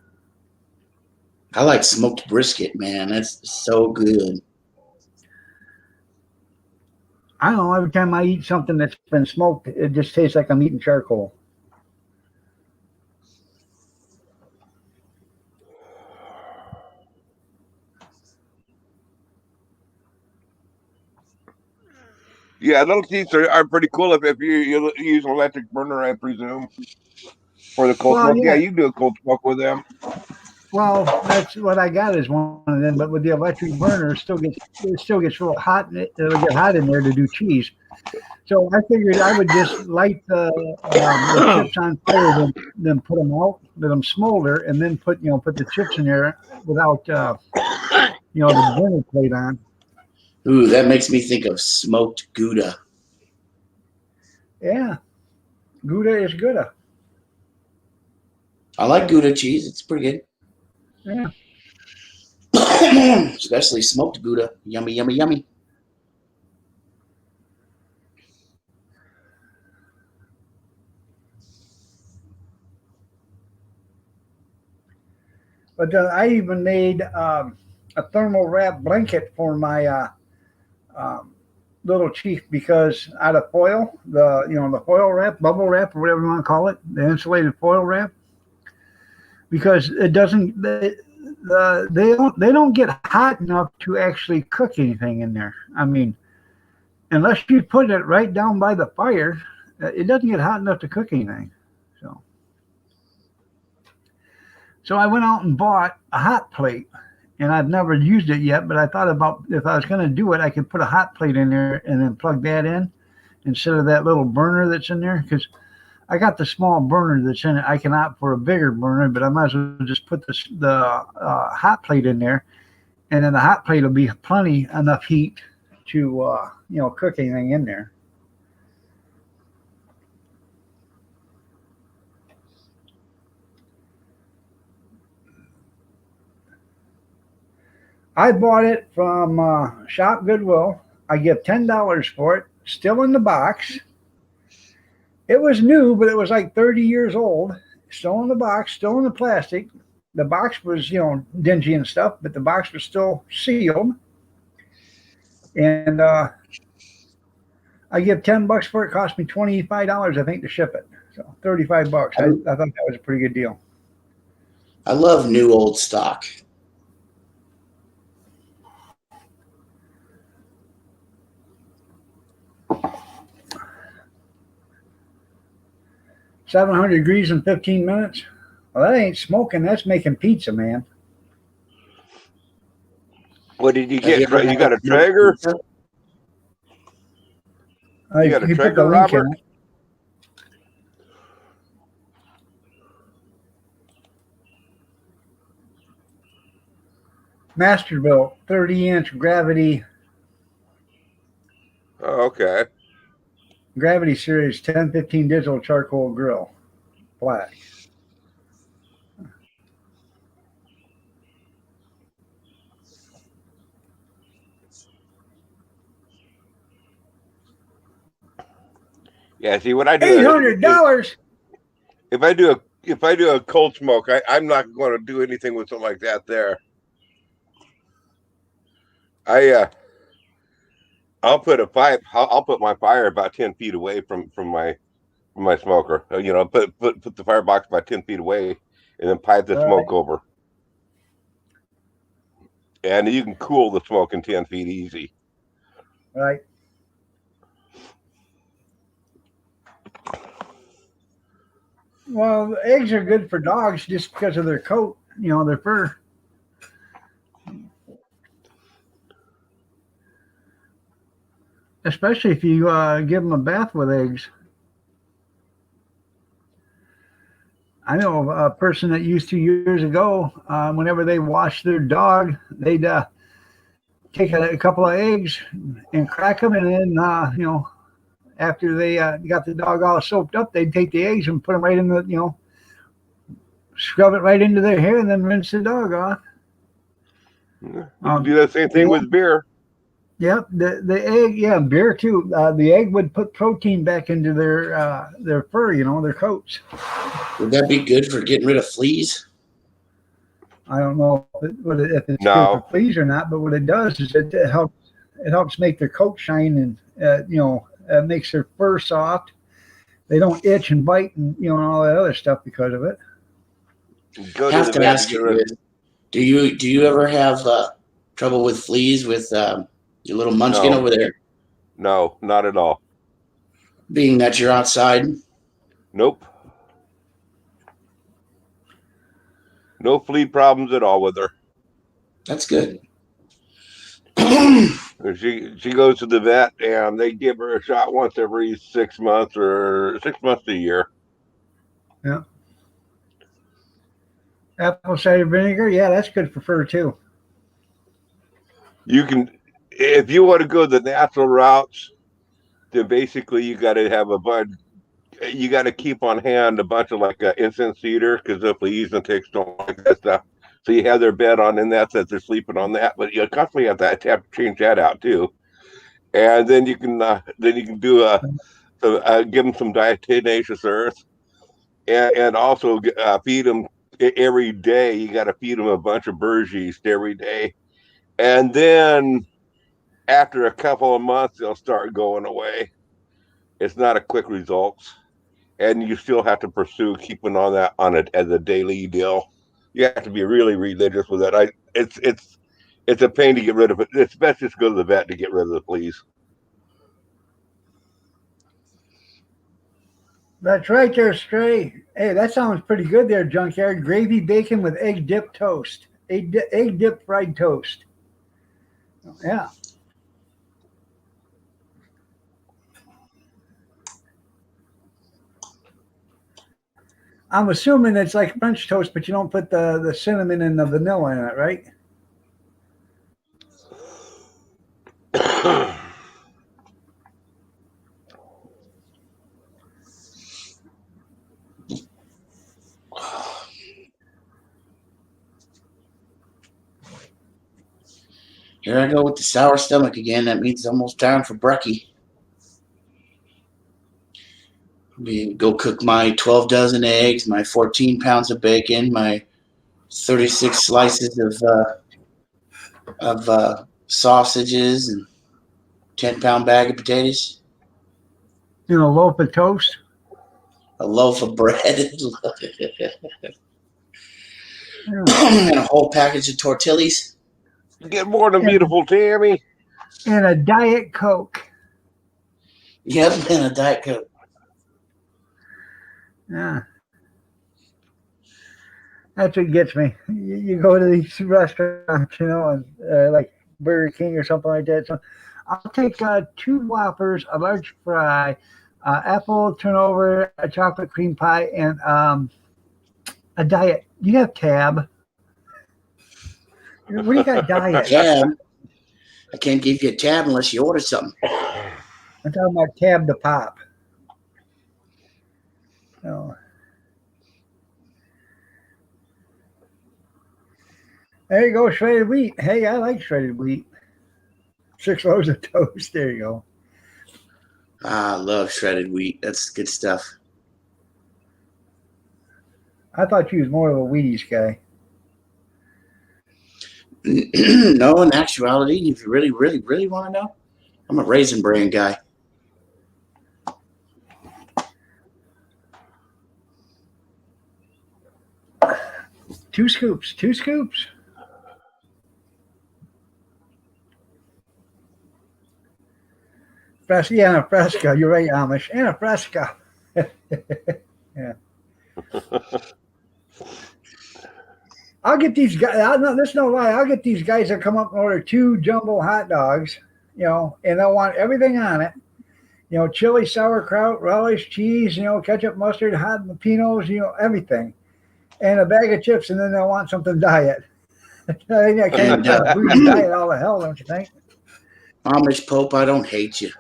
I like smoked brisket, man. That's so good. I don't know. Every time I eat something that's been smoked, it just tastes like I'm eating charcoal. Yeah, little teeth are pretty cool if you use an electric burner, I presume, for the cold Well, smoke. Yeah, yeah. you can do a cold smoke with them. Well, that's what I got is one of them. But with the electric burner, it still gets real hot. It'll get hot in there to do cheese. So I figured I would just light the chips on fire, then put them out, let them smolder, and then put the chips in there without the burner plate on. Ooh, that makes me think of smoked Gouda. Yeah, Gouda is Gouda. I like Gouda cheese. It's pretty Yeah. good. Especially smoked Gouda. Yummy, yummy, yummy. But I even made a thermal wrap blanket for my little chief because out of foil, the foil wrap, bubble wrap, or whatever you want to call it, the insulated foil wrap, because it doesn't they don't get hot enough to actually cook anything in there. I mean, unless you put it right down by the fire, it doesn't get hot enough to cook anything. So I went out and bought a hot plate, and I've never used it yet, but I thought about if I was going to do it, I could put a hot plate in there and then plug that in instead of that little burner that's in there, because I got the small burner that's in it. I can opt for a bigger burner, but I might as well just put the hot plate in there, and then the hot plate will be plenty enough heat to cook anything in there. I bought it from Shop Goodwill. I give $10 for it, still in the box. It was new, but it was like 30 years old, still in the box, still in the plastic. The box was, dingy and stuff, but the box was still sealed. And I give $10 for it. It cost me $25, I think, to ship it. So $35. I thought that was a pretty good deal. I love new old stock. $700 degrees in 15 minutes. Well, that ain't smoking. That's making pizza, man. What did you get? You got a Traeger? You got a He put Traeger, the link in Robert? it. Masterbuilt 30-inch gravity Oh, okay. series 1015 digital charcoal grill, black. Yeah. See, what I do $800. if I do a cold smoke, I'm not going to do anything with something like that. There, I'll put a pipe. I'll put my fire about 10 feet away from my smoker. You know, put the firebox about 10 feet away, and then pipe the smoke over. And you can cool the smoke in 10 feet easy. Right. Well, eggs are good for dogs just because of their coat, you know, their fur. Especially if you give them a bath with eggs. I know a person that used to years ago, whenever they washed their dog, they'd take a couple of eggs and crack them, and then, you know, after they got the dog all soaped up, they'd take the eggs and put them right in the, you know, scrub it right into their hair and then rinse the dog off. You can do the same thing with beer. Yep, the egg, yeah, beer too. The egg would put protein back into their fur, you know, their coats. Would that be good for getting rid of fleas? I don't know if it's No. good for fleas or not, but what it does is it helps make their coat shine, and you know, makes their fur soft. They don't itch and bite and, you know, and all that other stuff because of it. Go I have to ask get you rid of- this. Do you ever have trouble with fleas with your little munchkin No. over there? No, not at all. Being that you're outside? Nope. No flea problems at all with her. That's good. She goes to the vet and they give her a shot once every 6 months or 6 months a year. Yeah. Apple cider vinegar, yeah, that's good for fur too. You can, if you want to go the natural routes, then basically you got to have you got to keep on hand a bunch of like incense cedar, because the fleas and ticks don't like that stuff. So you have their bed on in that they're sleeping on that, but you constantly have to change that out too. And then you can do give them some diatomaceous earth, and also feed them every day. You got to feed them a bunch of bird yeast every day, and then after a couple of months they'll start going away. It's not a quick results, and you still have to pursue keeping on that on it as a daily deal. You have to be really religious with it. It's a pain to get rid of it. It's best just go to the vet to get rid of the fleas. That's right there, Stray. Hey, that sounds pretty good there, Junkyard. Gravy bacon with egg dip toast. Egg dip fried toast. Yeah. I'm assuming it's like French toast, but you don't put the cinnamon and the vanilla in it, right? Here I go with the sour stomach again. That means it's almost time for brekkie. Go cook my 12 dozen eggs, my 14 pounds of bacon, my 36 slices of sausages, and 10-pound bag of potatoes. You know, loaf of toast. A loaf of bread. And a whole package of tortillas. Get more than beautiful, Tammy. And a Diet Coke. Yep, and a Diet Coke. Yeah. That's what gets me. You go to these restaurants, you know, and like Burger King or something like that. So I'll take 2 Whoppers, a large fry, apple turnover, a chocolate cream pie, and a diet. You have Tab. What do you got diet? Tab. I can't give you a tab unless you order something. I'm talking about tab to pop. Oh. There you go, shredded wheat. Hey, I like shredded wheat. 6 loaves of toast. There you go. I love shredded wheat. That's good stuff. I thought you was more of a Wheaties guy. No, in actuality, if you really, really, really want to know, I'm a Raisin Bran guy. Two scoops. Fresca, yeah, Fresca. You're right, Amish. And a Fresca. Yeah. I'll get these guys. There's no lie. I'll get these guys that come up and order 2 jumbo hot dogs, and they'll want everything on it. Chili, sauerkraut, relish, cheese, ketchup, mustard, hot jalapenos, everything. And a bag of chips, and then they'll want something diet. I think I can't booze diet all the hell, don't you think? Amish Pope, I don't hate you.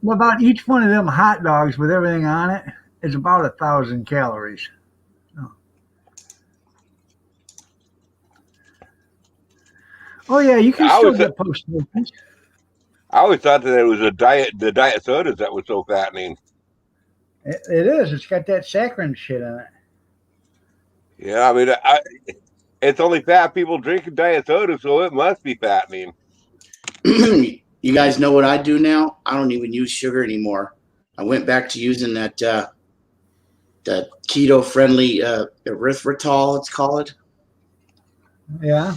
About each one of them hot dogs with everything on it is about 1,000 calories. Oh yeah, you can still get post notice. I always thought that it was the diet sodas that was so fattening. It is. It's got that saccharin shit in it. Yeah, I mean, it's only fat people drinking diet soda, so it must be fattening. You guys know what I do now? I don't even use sugar anymore. I went back to using that the keto-friendly erythritol, it's called. Yeah.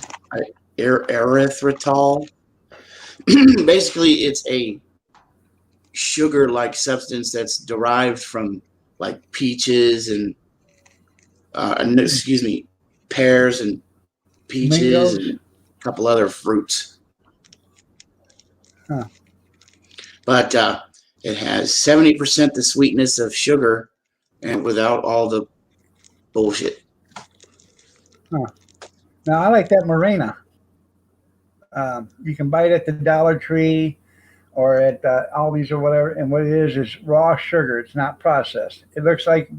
Erythritol. Basically, it's a sugar-like substance that's derived from like peaches and pears and peaches Mangoes. and a couple other fruits. Huh. But it has 70% the sweetness of sugar and without all the bullshit. Huh. Now, I like that Morena. You can buy it at the Dollar Tree or at Aldi's or whatever. And what it is raw sugar. It's not processed. It looks like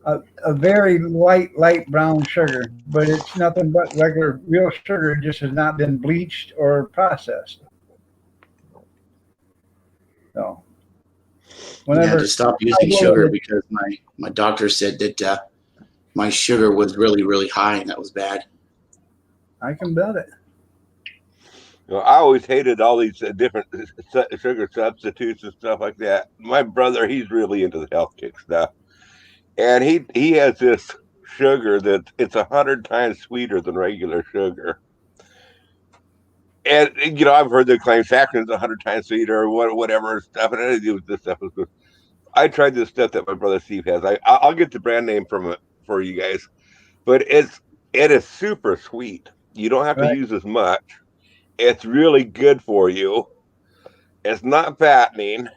a very light brown sugar, but it's nothing but regular, real sugar. It just has not been bleached or processed. So, I had to stop using sugar because my doctor said that my sugar was really, really high, and that was bad. I can bet it. I always hated all these different sugar substitutes and stuff like that. My brother, he's really into the health kick stuff. And he has this sugar that it's 100 times sweeter than regular sugar. And, I've heard the claim saccharin's 100 times sweeter or whatever stuff. And I do with this stuff. I tried this stuff that my brother Steve has. I'll get the brand name from it for you guys. But it is super sweet. You don't have to use as much. It's really good for you. It's not fattening.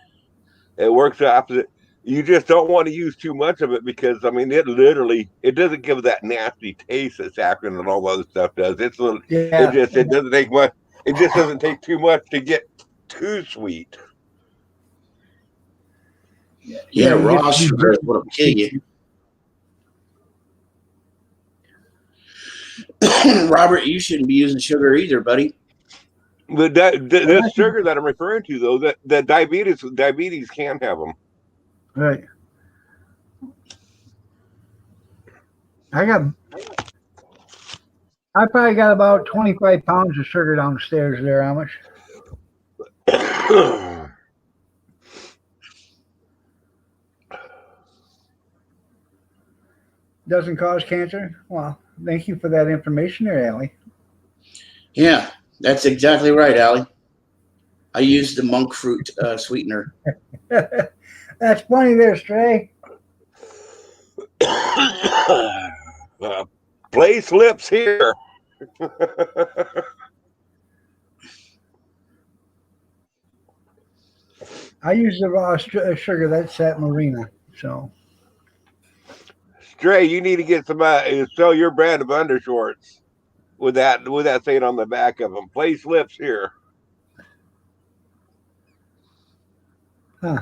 It works opposite. You just don't want to use too much of it because, it doesn't give that nasty taste that saccharin and all the other stuff does. It doesn't take much. It just doesn't take too much to get too sweet. Yeah, raw sugar is what'll kill you. Robert, you shouldn't be using sugar either, buddy. But the sugar that I'm referring to, though, that diabetes can have them. Right. I probably got about 25 pounds of sugar downstairs there, Amish. Doesn't cause cancer? Well, thank you for that information there, Allie. Yeah, that's exactly right, Allie. I use the monk fruit sweetener. That's funny there, Stray. Play slips here. I use the raw sugar. That's at Marina. So Stray, you need to get some sell your brand of undershorts with that saying on the back of them. Play slips here. Huh.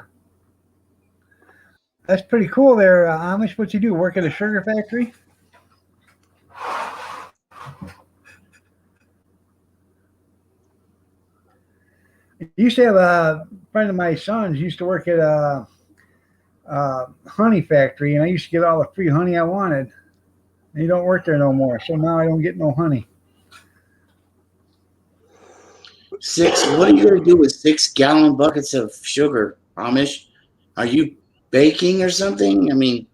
That's pretty cool there, Amish. What you do? Work at a sugar factory? I used to have a friend of my son's used to work at a honey factory, and I used to get all the free honey I wanted. And he don't work there no more, so now I don't get no honey. 6. What are you going to do with 6-gallon buckets of sugar, Amish? Are you baking or something? I mean,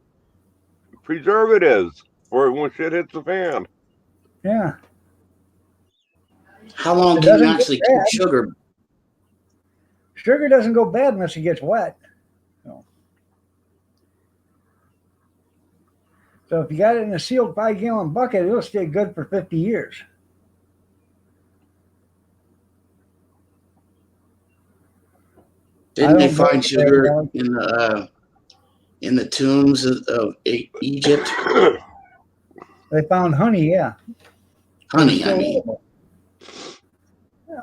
Preservatives for when shit hits the fan. Yeah. how long It can you doesn't actually get keep bad. sugar? Sugar doesn't go bad unless it gets wet. So if you got it in a sealed 5-gallon bucket, it'll stay good for 50 years. Didn't I they don't go find there sugar anymore. in the tombs of Egypt? They found honey, yeah. Honey, It's still I mean. edible. Yeah.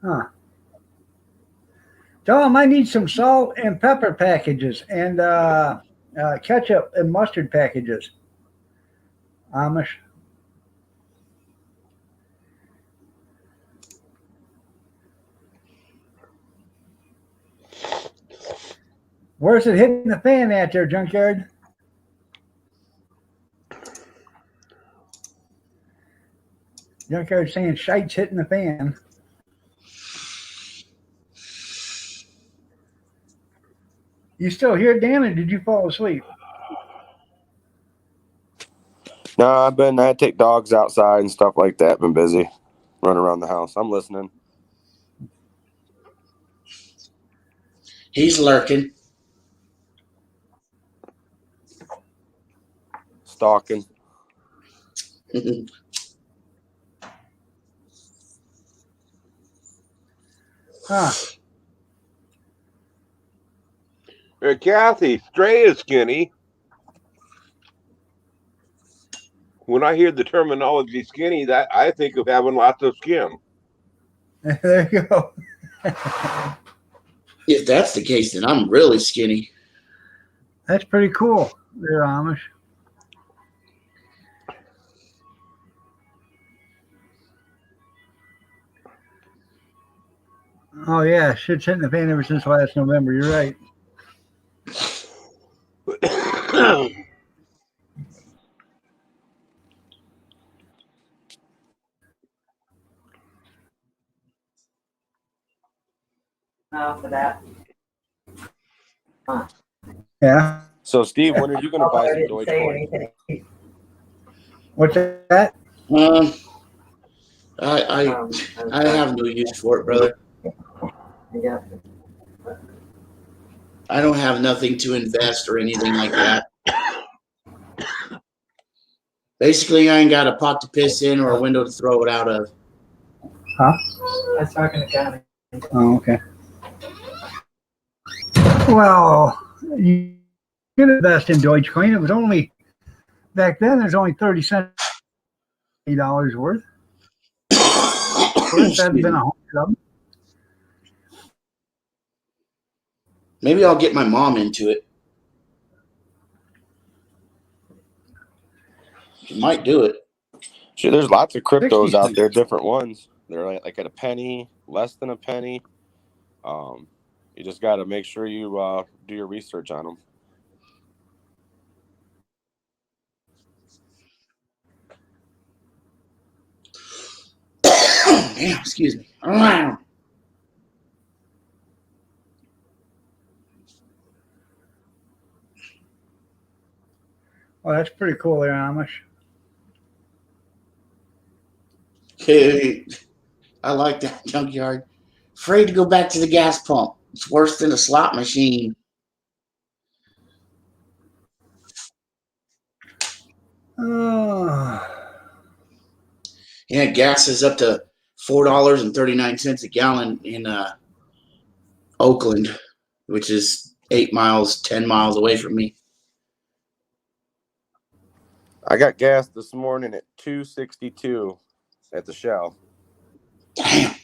Huh. Tell them I need some salt and pepper packages and ketchup and mustard packages. Amish. Where's it hitting the fan at there, Junkyard? Junkyard saying shite's hitting the fan. You still here, Dan, or did you fall asleep? No, I had to take dogs outside and stuff like that. Been busy running around the house. I'm listening. He's lurking. Stalking. Huh. Kathy, Stray is skinny. When I hear the terminology skinny, that I think of having lots of skin. There you go. If that's the case, then I'm really skinny. That's pretty cool there, Amish. Oh, yeah. Shit's hitting the fan ever since last November. You're right. For that. Yeah. So, Steve, when are you going to buy I some didn't say Dogecoin? anything. What's that? I have no use for it, brother. Yeah. I don't have nothing to invest or anything like that. Basically, I ain't got a pot to piss in or a window to throw it out of. Huh? I was talking to Connie. Oh, okay. Well, you could invest in Dogecoin. It was only, back then, there's only 30 cents, $8 worth. First, that'd been 100 of them. Maybe I'll get my mom into it. You might do it. Shit, there's lots of cryptos out there, different ones. They're like at a penny, less than a penny. You just got to make sure you do your research on them. Damn, excuse me. Well, that's pretty cool there, Amish. Hey, I like that junkyard. Afraid to go back to the gas pump. It's worse than a slot machine. Oh. Yeah, gas is up to $4.39 a gallon in Oakland, which is 8 miles, 10 miles away from me. I got gas this morning at $2.62 at the Shell. Damn.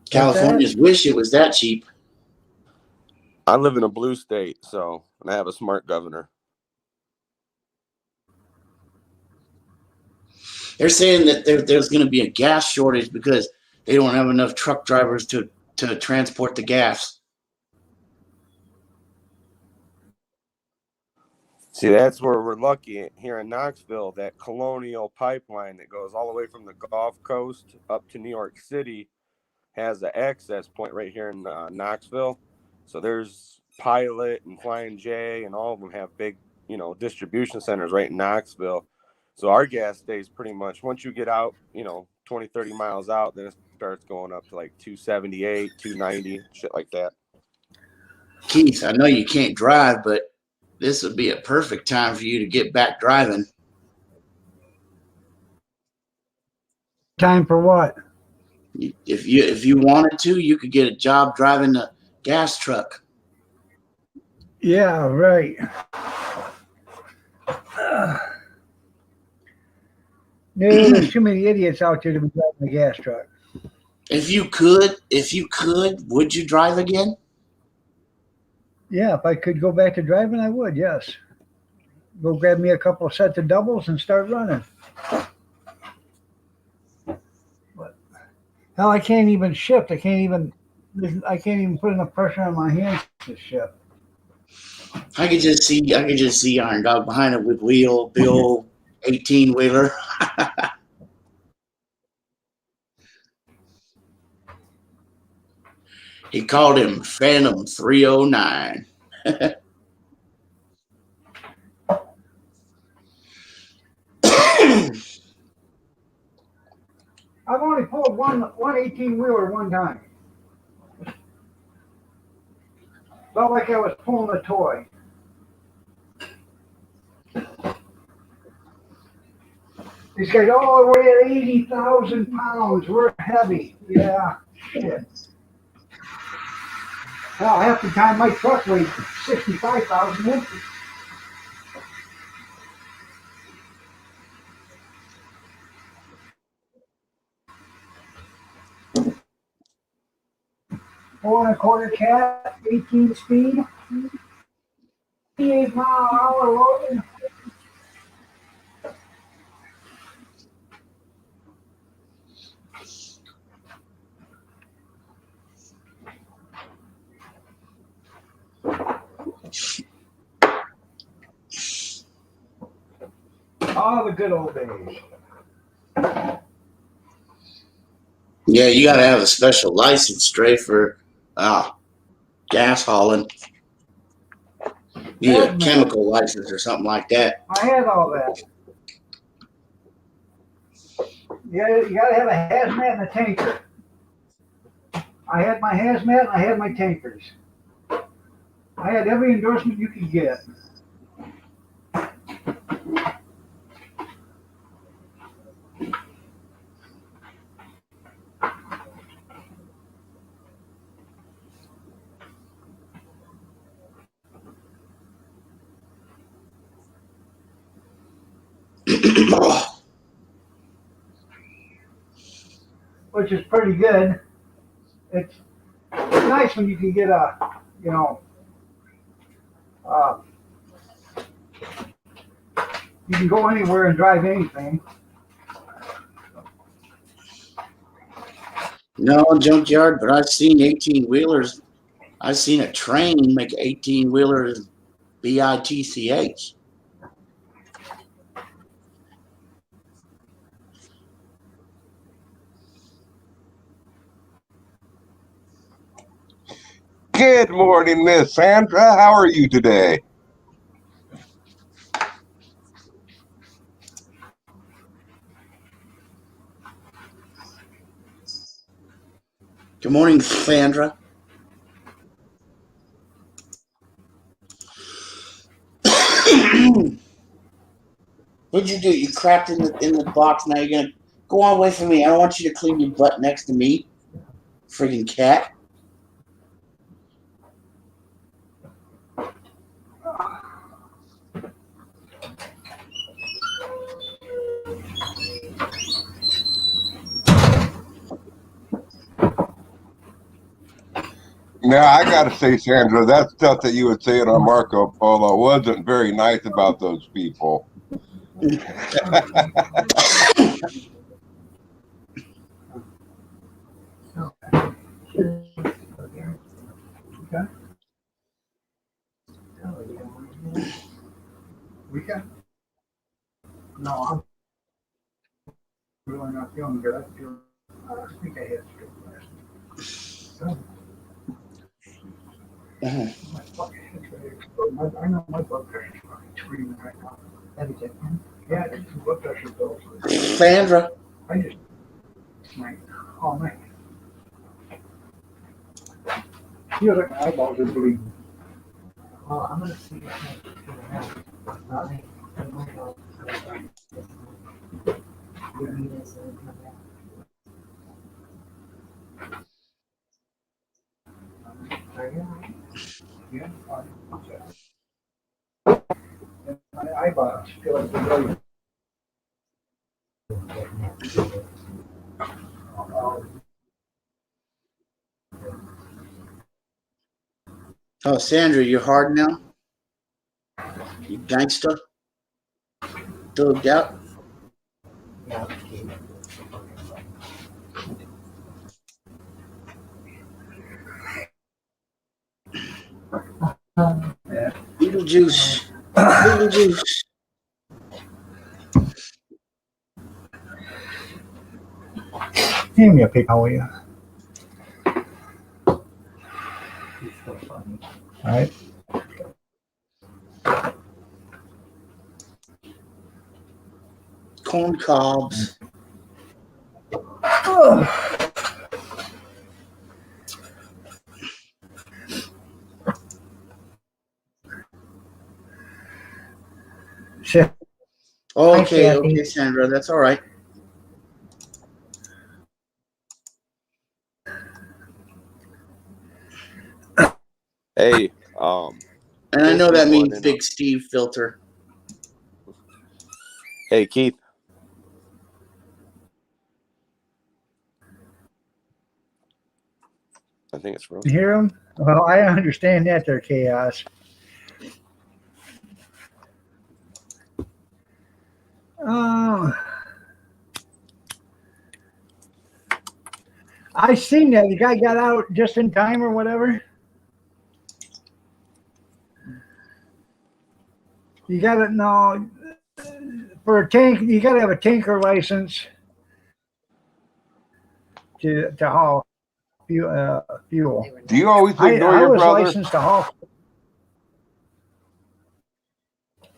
Californians wish it was that cheap. I live in a blue state, and I have a smart governor. They're saying that there's going to be a gas shortage because they don't have enough truck drivers to transport the gas. See, that's where we're lucky here in Knoxville. That Colonial Pipeline that goes all the way from the Gulf Coast up to New York City has an access point right here in Knoxville. So there's Pilot and Flying J, and all of them have big, distribution centers right in Knoxville. So our gas stays pretty much, once you get out, 20, 30 miles out, then it starts going up to like 278, 290, shit like that. Keith, I know you can't drive, but this would be a perfect time for you to get back driving. Time for what? If you wanted to, you could get a job driving a gas truck. Yeah, right. No, there's too many idiots out there to be driving a gas truck. If you could, would you drive again? Yeah, if I could go back to driving, I would, yes. Go grab me a couple of sets of doubles and start running. But hell, I can't even shift. I can't even put enough pressure on my hands to shift. I could just see Iron Dog behind it with wheel, big old 18-wheeler. He called him Phantom 309. I've only pulled one 18-wheeler one time. Felt like I was pulling a toy. These guys all weigh at 80,000 pounds. We're heavy. Yeah, shit. Hell, half the time my truck weighs 65,000 empty. Four and a quarter cat, 18 speed, 88-mile-an-hour loading. Oh, the good old days. Yeah, you got to have a special license, Stray, for gas hauling. You need a chemical license or something like that. I had all that. Yeah, you got to have a hazmat and a tanker. I had my hazmat and I had my tankers. I had every endorsement you could get. Which is pretty good. It's nice when you can get you can go anywhere and drive anything. No, junkyard, but I've seen 18-wheelers. I've seen a train make 18-wheelers BITCH. Good morning, Miss Sandra. How are you today? Good morning, Sandra. What'd you do? You crapped in the box. Now you're gonna go on away from me. I don't want you to clean your butt next to me. Friggin' cat. Now I gotta say, Sandra, that stuff that you were saying on Marco Polo wasn't very nice about those people. We can. No, I'm really not feeling good. I think I had straight last. My fucking head's ready to explode. I know my blood pressure's fucking screaming right now. Yeah, I took some blood pressure pills. Sandra. I just drank all night. Feels like my eyeballs are bleeding. Well, I'm gonna see if I can figure it out. I'm gonna go. Give me this and come back. Are you alright? Yeah, my eyeballs feel like they're bleeding. Oh, Sandra, you're hard now? You gangster? Thugged out? Beetlejuice. Beetlejuice. Give me a pick, how are you? All right. Corn cobs. Shit. Okay, okay, Sandra, that's all right. Hey, And I know that means morning, Big Steve filter. hey Keith. I think it's You hear them? Well, I understand that they're chaos. I seen that the guy got out just in time or whatever. You got to know for a tank. You got to have a tanker license to haul fuel. Do you always ignore I your was brother? licensed to haul.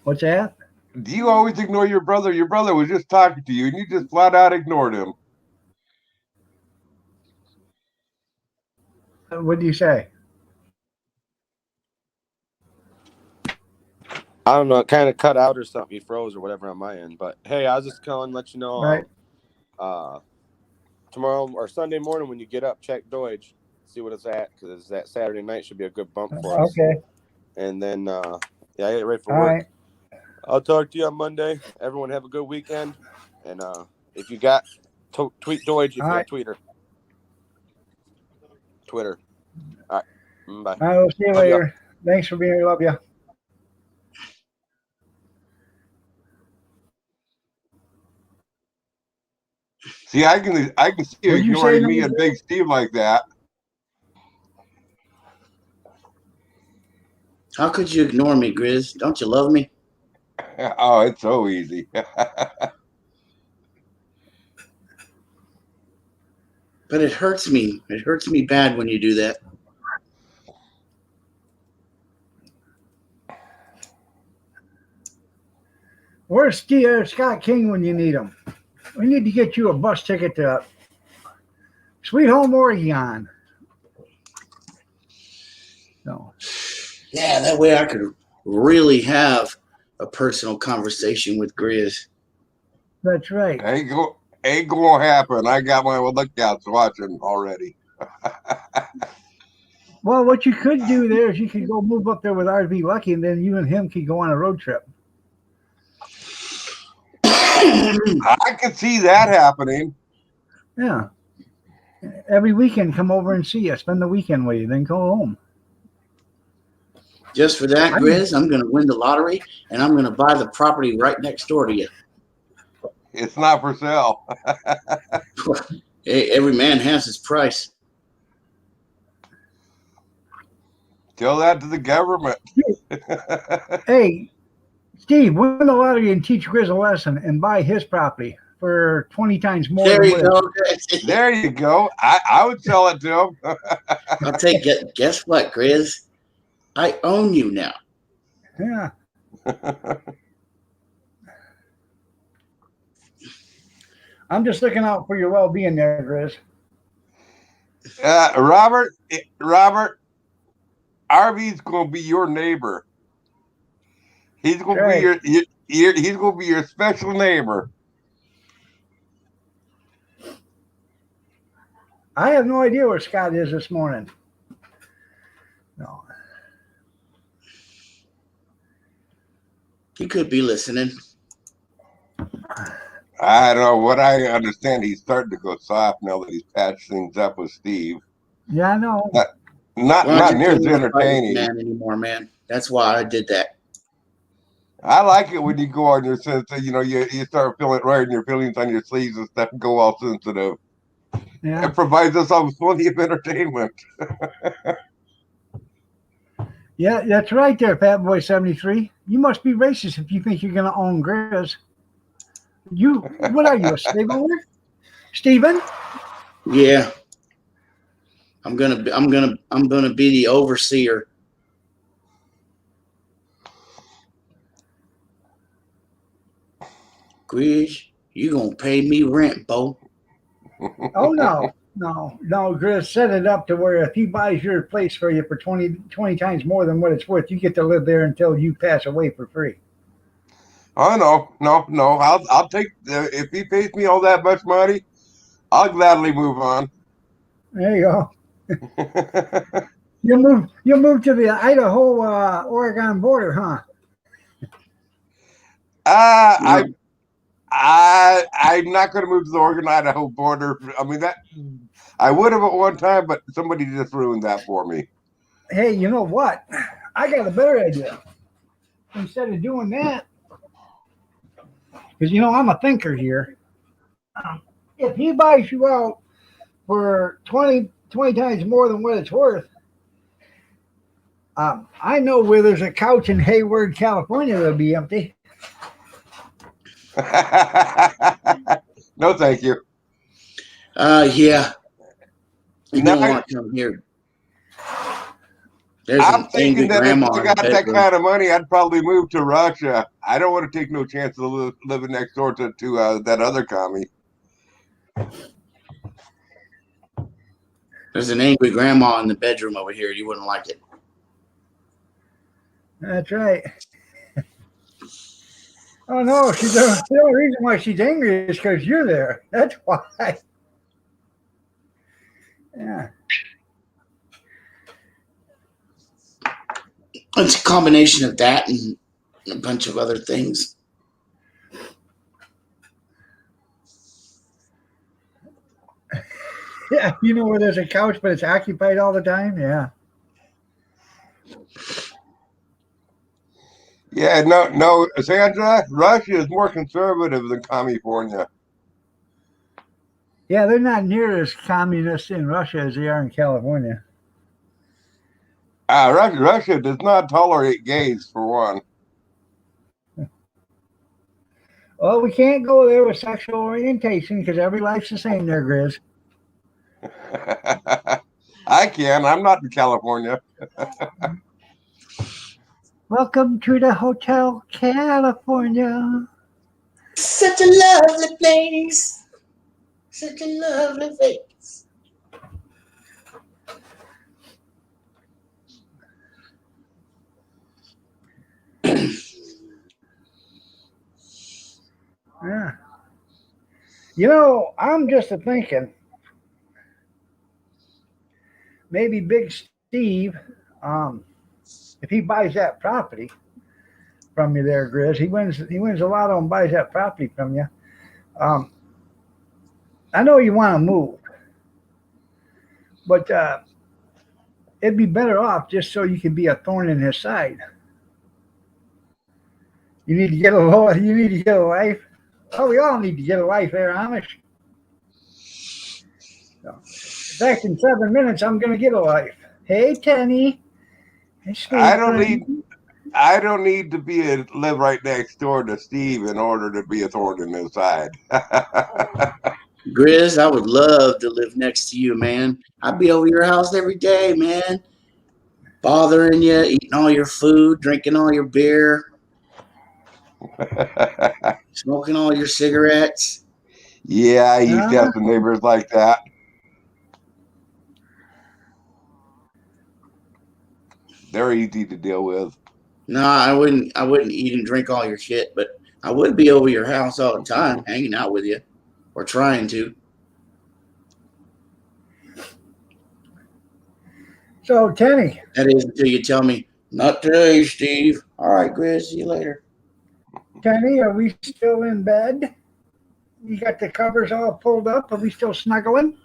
What's that? Do you always ignore your brother? Your brother was just talking to you, and you just flat out ignored him. What do you say? I don't know, it kind of cut out or something. You froze or whatever on my end. But hey, I was just calling to let you know. Right. Tomorrow or Sunday morning when you get up, check Deutsch, see what it's at, because that Saturday night should be a good bump for us. Okay. And then, yeah, I get ready for All work. right. I'll talk to you on Monday. Everyone have a good weekend. And if you got, tweet Deutsch if you got Twitter. All right. Bye. I will see you later. Thanks for being here. Love you. See, I can see you What'd you ignoring say, me and Big Steve like that. How could you ignore me, Grizz? Don't you love me? Oh, it's so easy. But it hurts me. It hurts me bad when you do that. Where's Scott King when you need him? We need to get you a bus ticket to Sweet Home Oregon. No. Yeah, that way I could really have a personal conversation with Grizz. That's right. Ain't gonna happen. I got my lookouts watching already. Well, what you could do there is you could go move up there with RV Lucky, and then you and him could go on a road trip. I could see that happening. Yeah. Every weekend, come over and see you. Spend the weekend with you, then go home. Just for that, Grizz, I'm going to win the lottery, and I'm going to buy the property right next door to you. It's not for sale. Hey, every man has his price. Tell that to the government. Hey, Steve, win the lottery and teach Grizz a lesson and buy his property for 20 times more. There than you what go. There you go. I would sell it to him. I'll take it. Guess what, Grizz? I own you now. Yeah. I'm just looking out for your well-being there, Grizz. Robert, RV's going to be your neighbor. He's going to be he's going to be your special neighbor. I have no idea where Scott is this morning. No. He could be listening. I don't know. What I understand, he's starting to go soft now that he's patched things up with Steve. Yeah, I know. Not near as entertaining anymore, man. That's why I did that. I like it when you go on your sense, you start feeling right in your feelings on your sleeves and stuff and go all sensitive. Yeah. It provides us all plenty of entertainment. Yeah, that's right there, Fat Boy 73. You must be racist if you think you're going to own Grizz. What are you, a slave owner? Steven? Yeah. I'm gonna be the overseer. Grizz, you gonna pay me rent, Bo. Oh, no. Grizz set it up to where if he buys your place for you for 20 times more than what it's worth, you get to live there until you pass away for free. Oh, no. I'll take, if he pays me all that much money, I'll gladly move on. There you go. You'll move to the Idaho, Oregon border, huh? I'm not going to move to the Oregon Idaho border. I mean, that I would have at one time, but somebody just ruined that for me. Hey, you know what? I got a better idea. Instead of doing that, because I'm a thinker here. If he buys you out for 20 times more than what it's worth, I know where there's a couch in Hayward, California that'll be empty. No, thank you. Yeah. You don't want to come here. I'm thinking that if I got that kind of money, I'd probably move to Russia. I don't want to take no chance of living next door to that other commie. There's an angry grandma in the bedroom over here. You wouldn't like it. That's right. Oh, no. The only reason why she's angry is because you're there. That's why. Yeah. It's a combination of that and a bunch of other things. Yeah, where there's a couch, but it's occupied all the time? Yeah. Yeah, no, Sandra, Russia is more conservative than California. Yeah, they're not near as communist in Russia as they are in California. Russia does not tolerate gays, for one. Well, we can't go there with sexual orientation because every life's the same there, Grizz. I can. I'm not in California. Welcome to the Hotel California. Such a lovely place. Such a lovely face. Yeah. I'm just a thinking. maybe Big Steve, if he buys that property from you there, Grizz, he wins a lot and buys that property from you. I know you want to move, but it'd be better off just so you can be a thorn in his side. You need to get you need to get a life. Oh, we all need to get a life there, Amish. So, back in 7 minutes, I'm gonna get a life. Hey, Tenny. Hey, I don't need to live right next door to Steve in order to be a thorn in his side. Grizz, I would love to live next to you, man. I'd be over your house every day, man. Bothering you, eating all your food, drinking all your beer, smoking all your cigarettes. Yeah, I used to have some neighbors like that. They're easy to deal with. No, I wouldn't eat and drink all your shit, but I would be over your house all the time, hanging out with you, or trying to. So, Tenny. That is until you tell me, not today, Steve. All right, Grizz, see you later. Tenny, are we still in bed? You got the covers all pulled up? Are we still snuggling?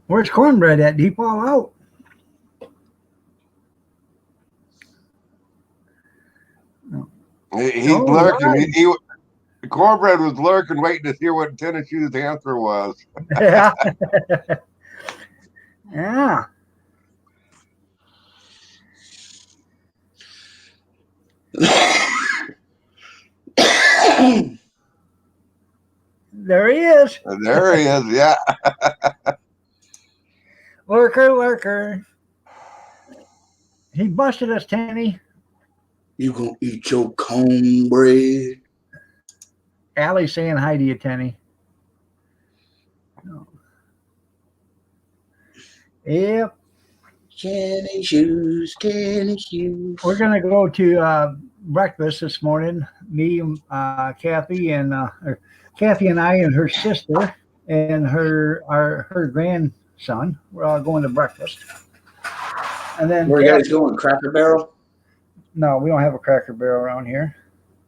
Where's Cornbread at? Did he fall out? He's lurking. Cornbread was lurking, waiting to hear what Tennessee's answer was. Yeah. Yeah. There he is. There he is, yeah. Lurker. He busted us, Tenny. You gonna eat your cornbread? Allie's saying hi to you, Tenny. Oh. Yep. Candy shoes. We're gonna go to breakfast this morning. Me, Kathy, and Kathy and I and her sister and her grandson. We're all going to breakfast. And then where you guys going? Cracker Barrel? No, we don't have a Cracker Barrel around here.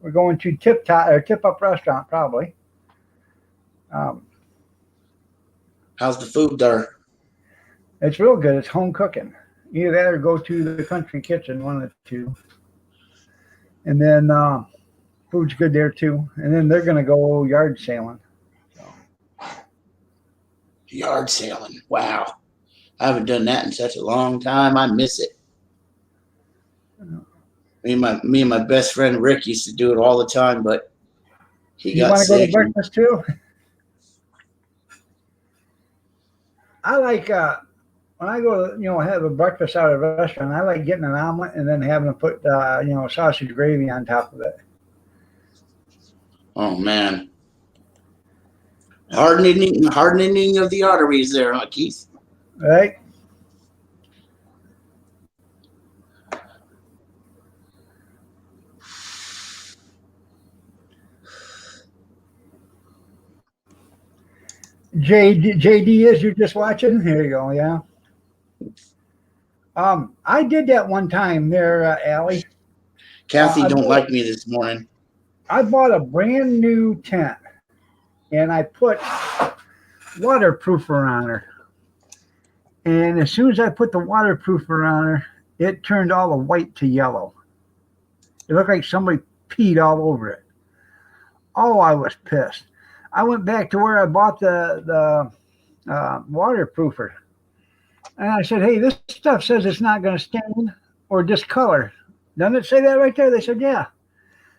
We're going to Tip Up Restaurant probably. How's the food there? It's real good. It's home cooking. Either that or go to the Country Kitchen, one of the two. And then food's good there too. And then they're going to go yard sailing. So. Yard sailing. Wow. I haven't done that in such a long time. I miss it. Me and my best friend Rick used to do it all the time, but he got sick. You want to go to breakfast too? I like when I go to, have a breakfast out at a restaurant, I like getting an omelet and then having to put sausage gravy on top of it. Oh man. Hardening of the arteries there, huh, Keith? Right. JD is you're just watching? Here you go, yeah. I did that one time there, Allie. Kathy don't like me this morning. I bought a brand new tent and I put waterproofer on her. And as soon as I put the waterproofer on her, it turned all the white to yellow. It looked like somebody peed all over it. Oh, I was pissed. I went back to where I bought the waterproofer. And I said, hey, this stuff says it's not going to stain or discolor. Doesn't it say that right there? They said, yeah.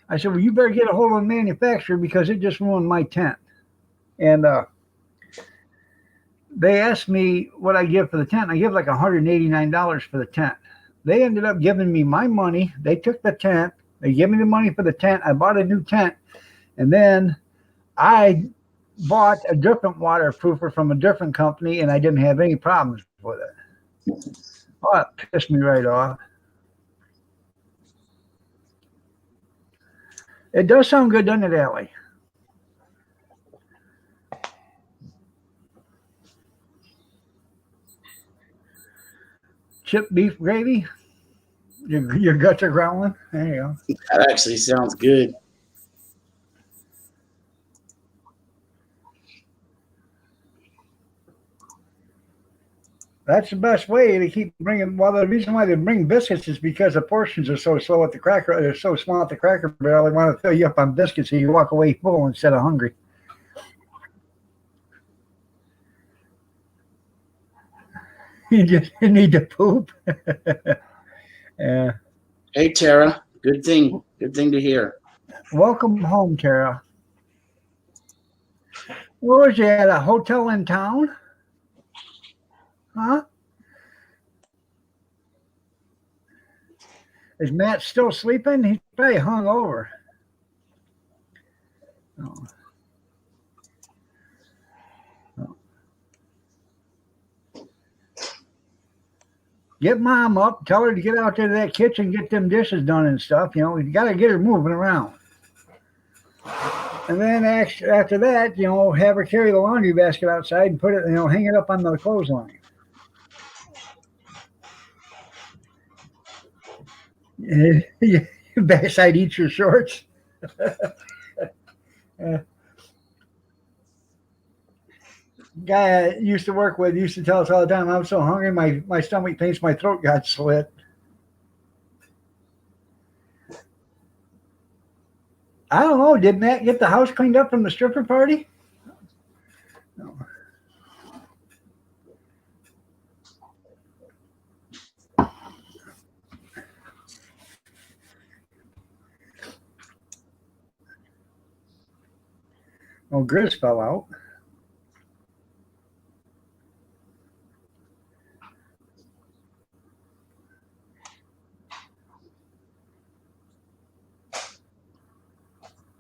I said, well, you better get a hold of the manufacturer because it just ruined my tent. And they asked me what I give for the tent. I give like $189 for the tent. They ended up giving me my money. They took the tent. They gave me the money for the tent. I bought a new tent. And then I bought a different waterproofer from a different company, and I didn't have any problems with it. Oh, it pissed me right off. It does sound good, doesn't it, Allie? Chip beef gravy? Your guts are growling? There you go. That actually sounds good. That's the best way to keep bringing. Well, the reason why they bring biscuits is because the portions are so slow at the cracker. They're so small at the Cracker Barrel. They want to fill you up on biscuits so you walk away full instead of hungry. You just need to poop. Yeah. Hey, Tara. Good thing. Good thing to hear. Welcome home, Tara. Where was you at? A hotel in town? Huh? Is Matt still sleeping? He's probably hung over. Oh. Oh. Get Mom up. Tell her to get out there to that kitchen, get them dishes done and stuff. You know, you got to get her moving around. And then after that, you know, have her carry the laundry basket outside and put it, you know, hang it up on the clothesline. Backside eats your shorts. Guy I used to work with used to tell us all the time, I'm so hungry, my stomach thinks my throat got slit. I don't know. Did Matt get the house cleaned up from the stripper party? No. Well, Grizz fell out.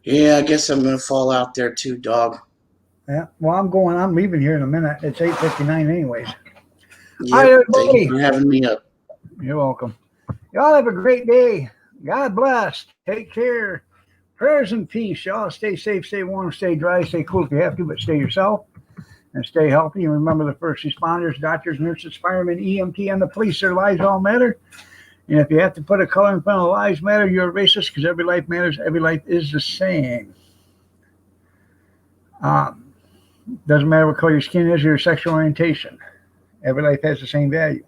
Yeah, I guess I'm gonna fall out there too, dog. Yeah. Well, I'm leaving here in a minute. It's 8:59 anyways. Yep, thank you for having me up. You're welcome. Y'all have a great day. God bless. Take care. Prayers and peace. Y'all stay safe, stay warm, stay dry, stay cool if you have to, but stay yourself and stay healthy. And remember the first responders, doctors, nurses, firemen, EMT, and the police, their lives all matter. And if you have to put a color in front of lives matter, you're a racist because every life matters. Every life is the same. Doesn't matter what color your skin is or your sexual orientation. Every life has the same value.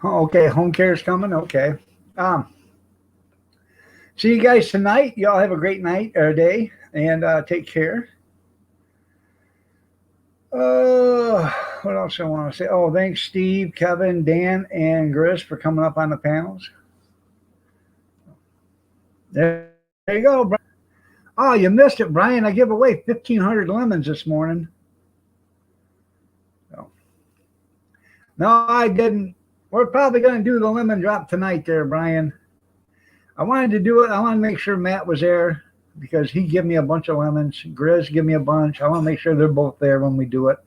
Okay, home care is coming. Okay. See you guys tonight. Y'all have a great night or day, and take care. What else I want to say? Oh, thanks, Steve, Kevin, Dan, and Grizz for coming up on the panels. There you go, Brian. Oh, you missed it, Brian. I give away 1,500 lemons this morning. So. No, I didn't. We're probably going to do the lemon drop tonight there, Brian. I wanted to do it. I want to make sure Matt was there because he gave me a bunch of lemons. Grizz give me a bunch. I want to make sure they're both there when we do it.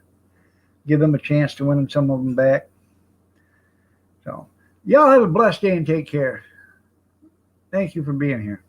Give them a chance to win some of them back. So, y'all have a blessed day and take care. Thank you for being here.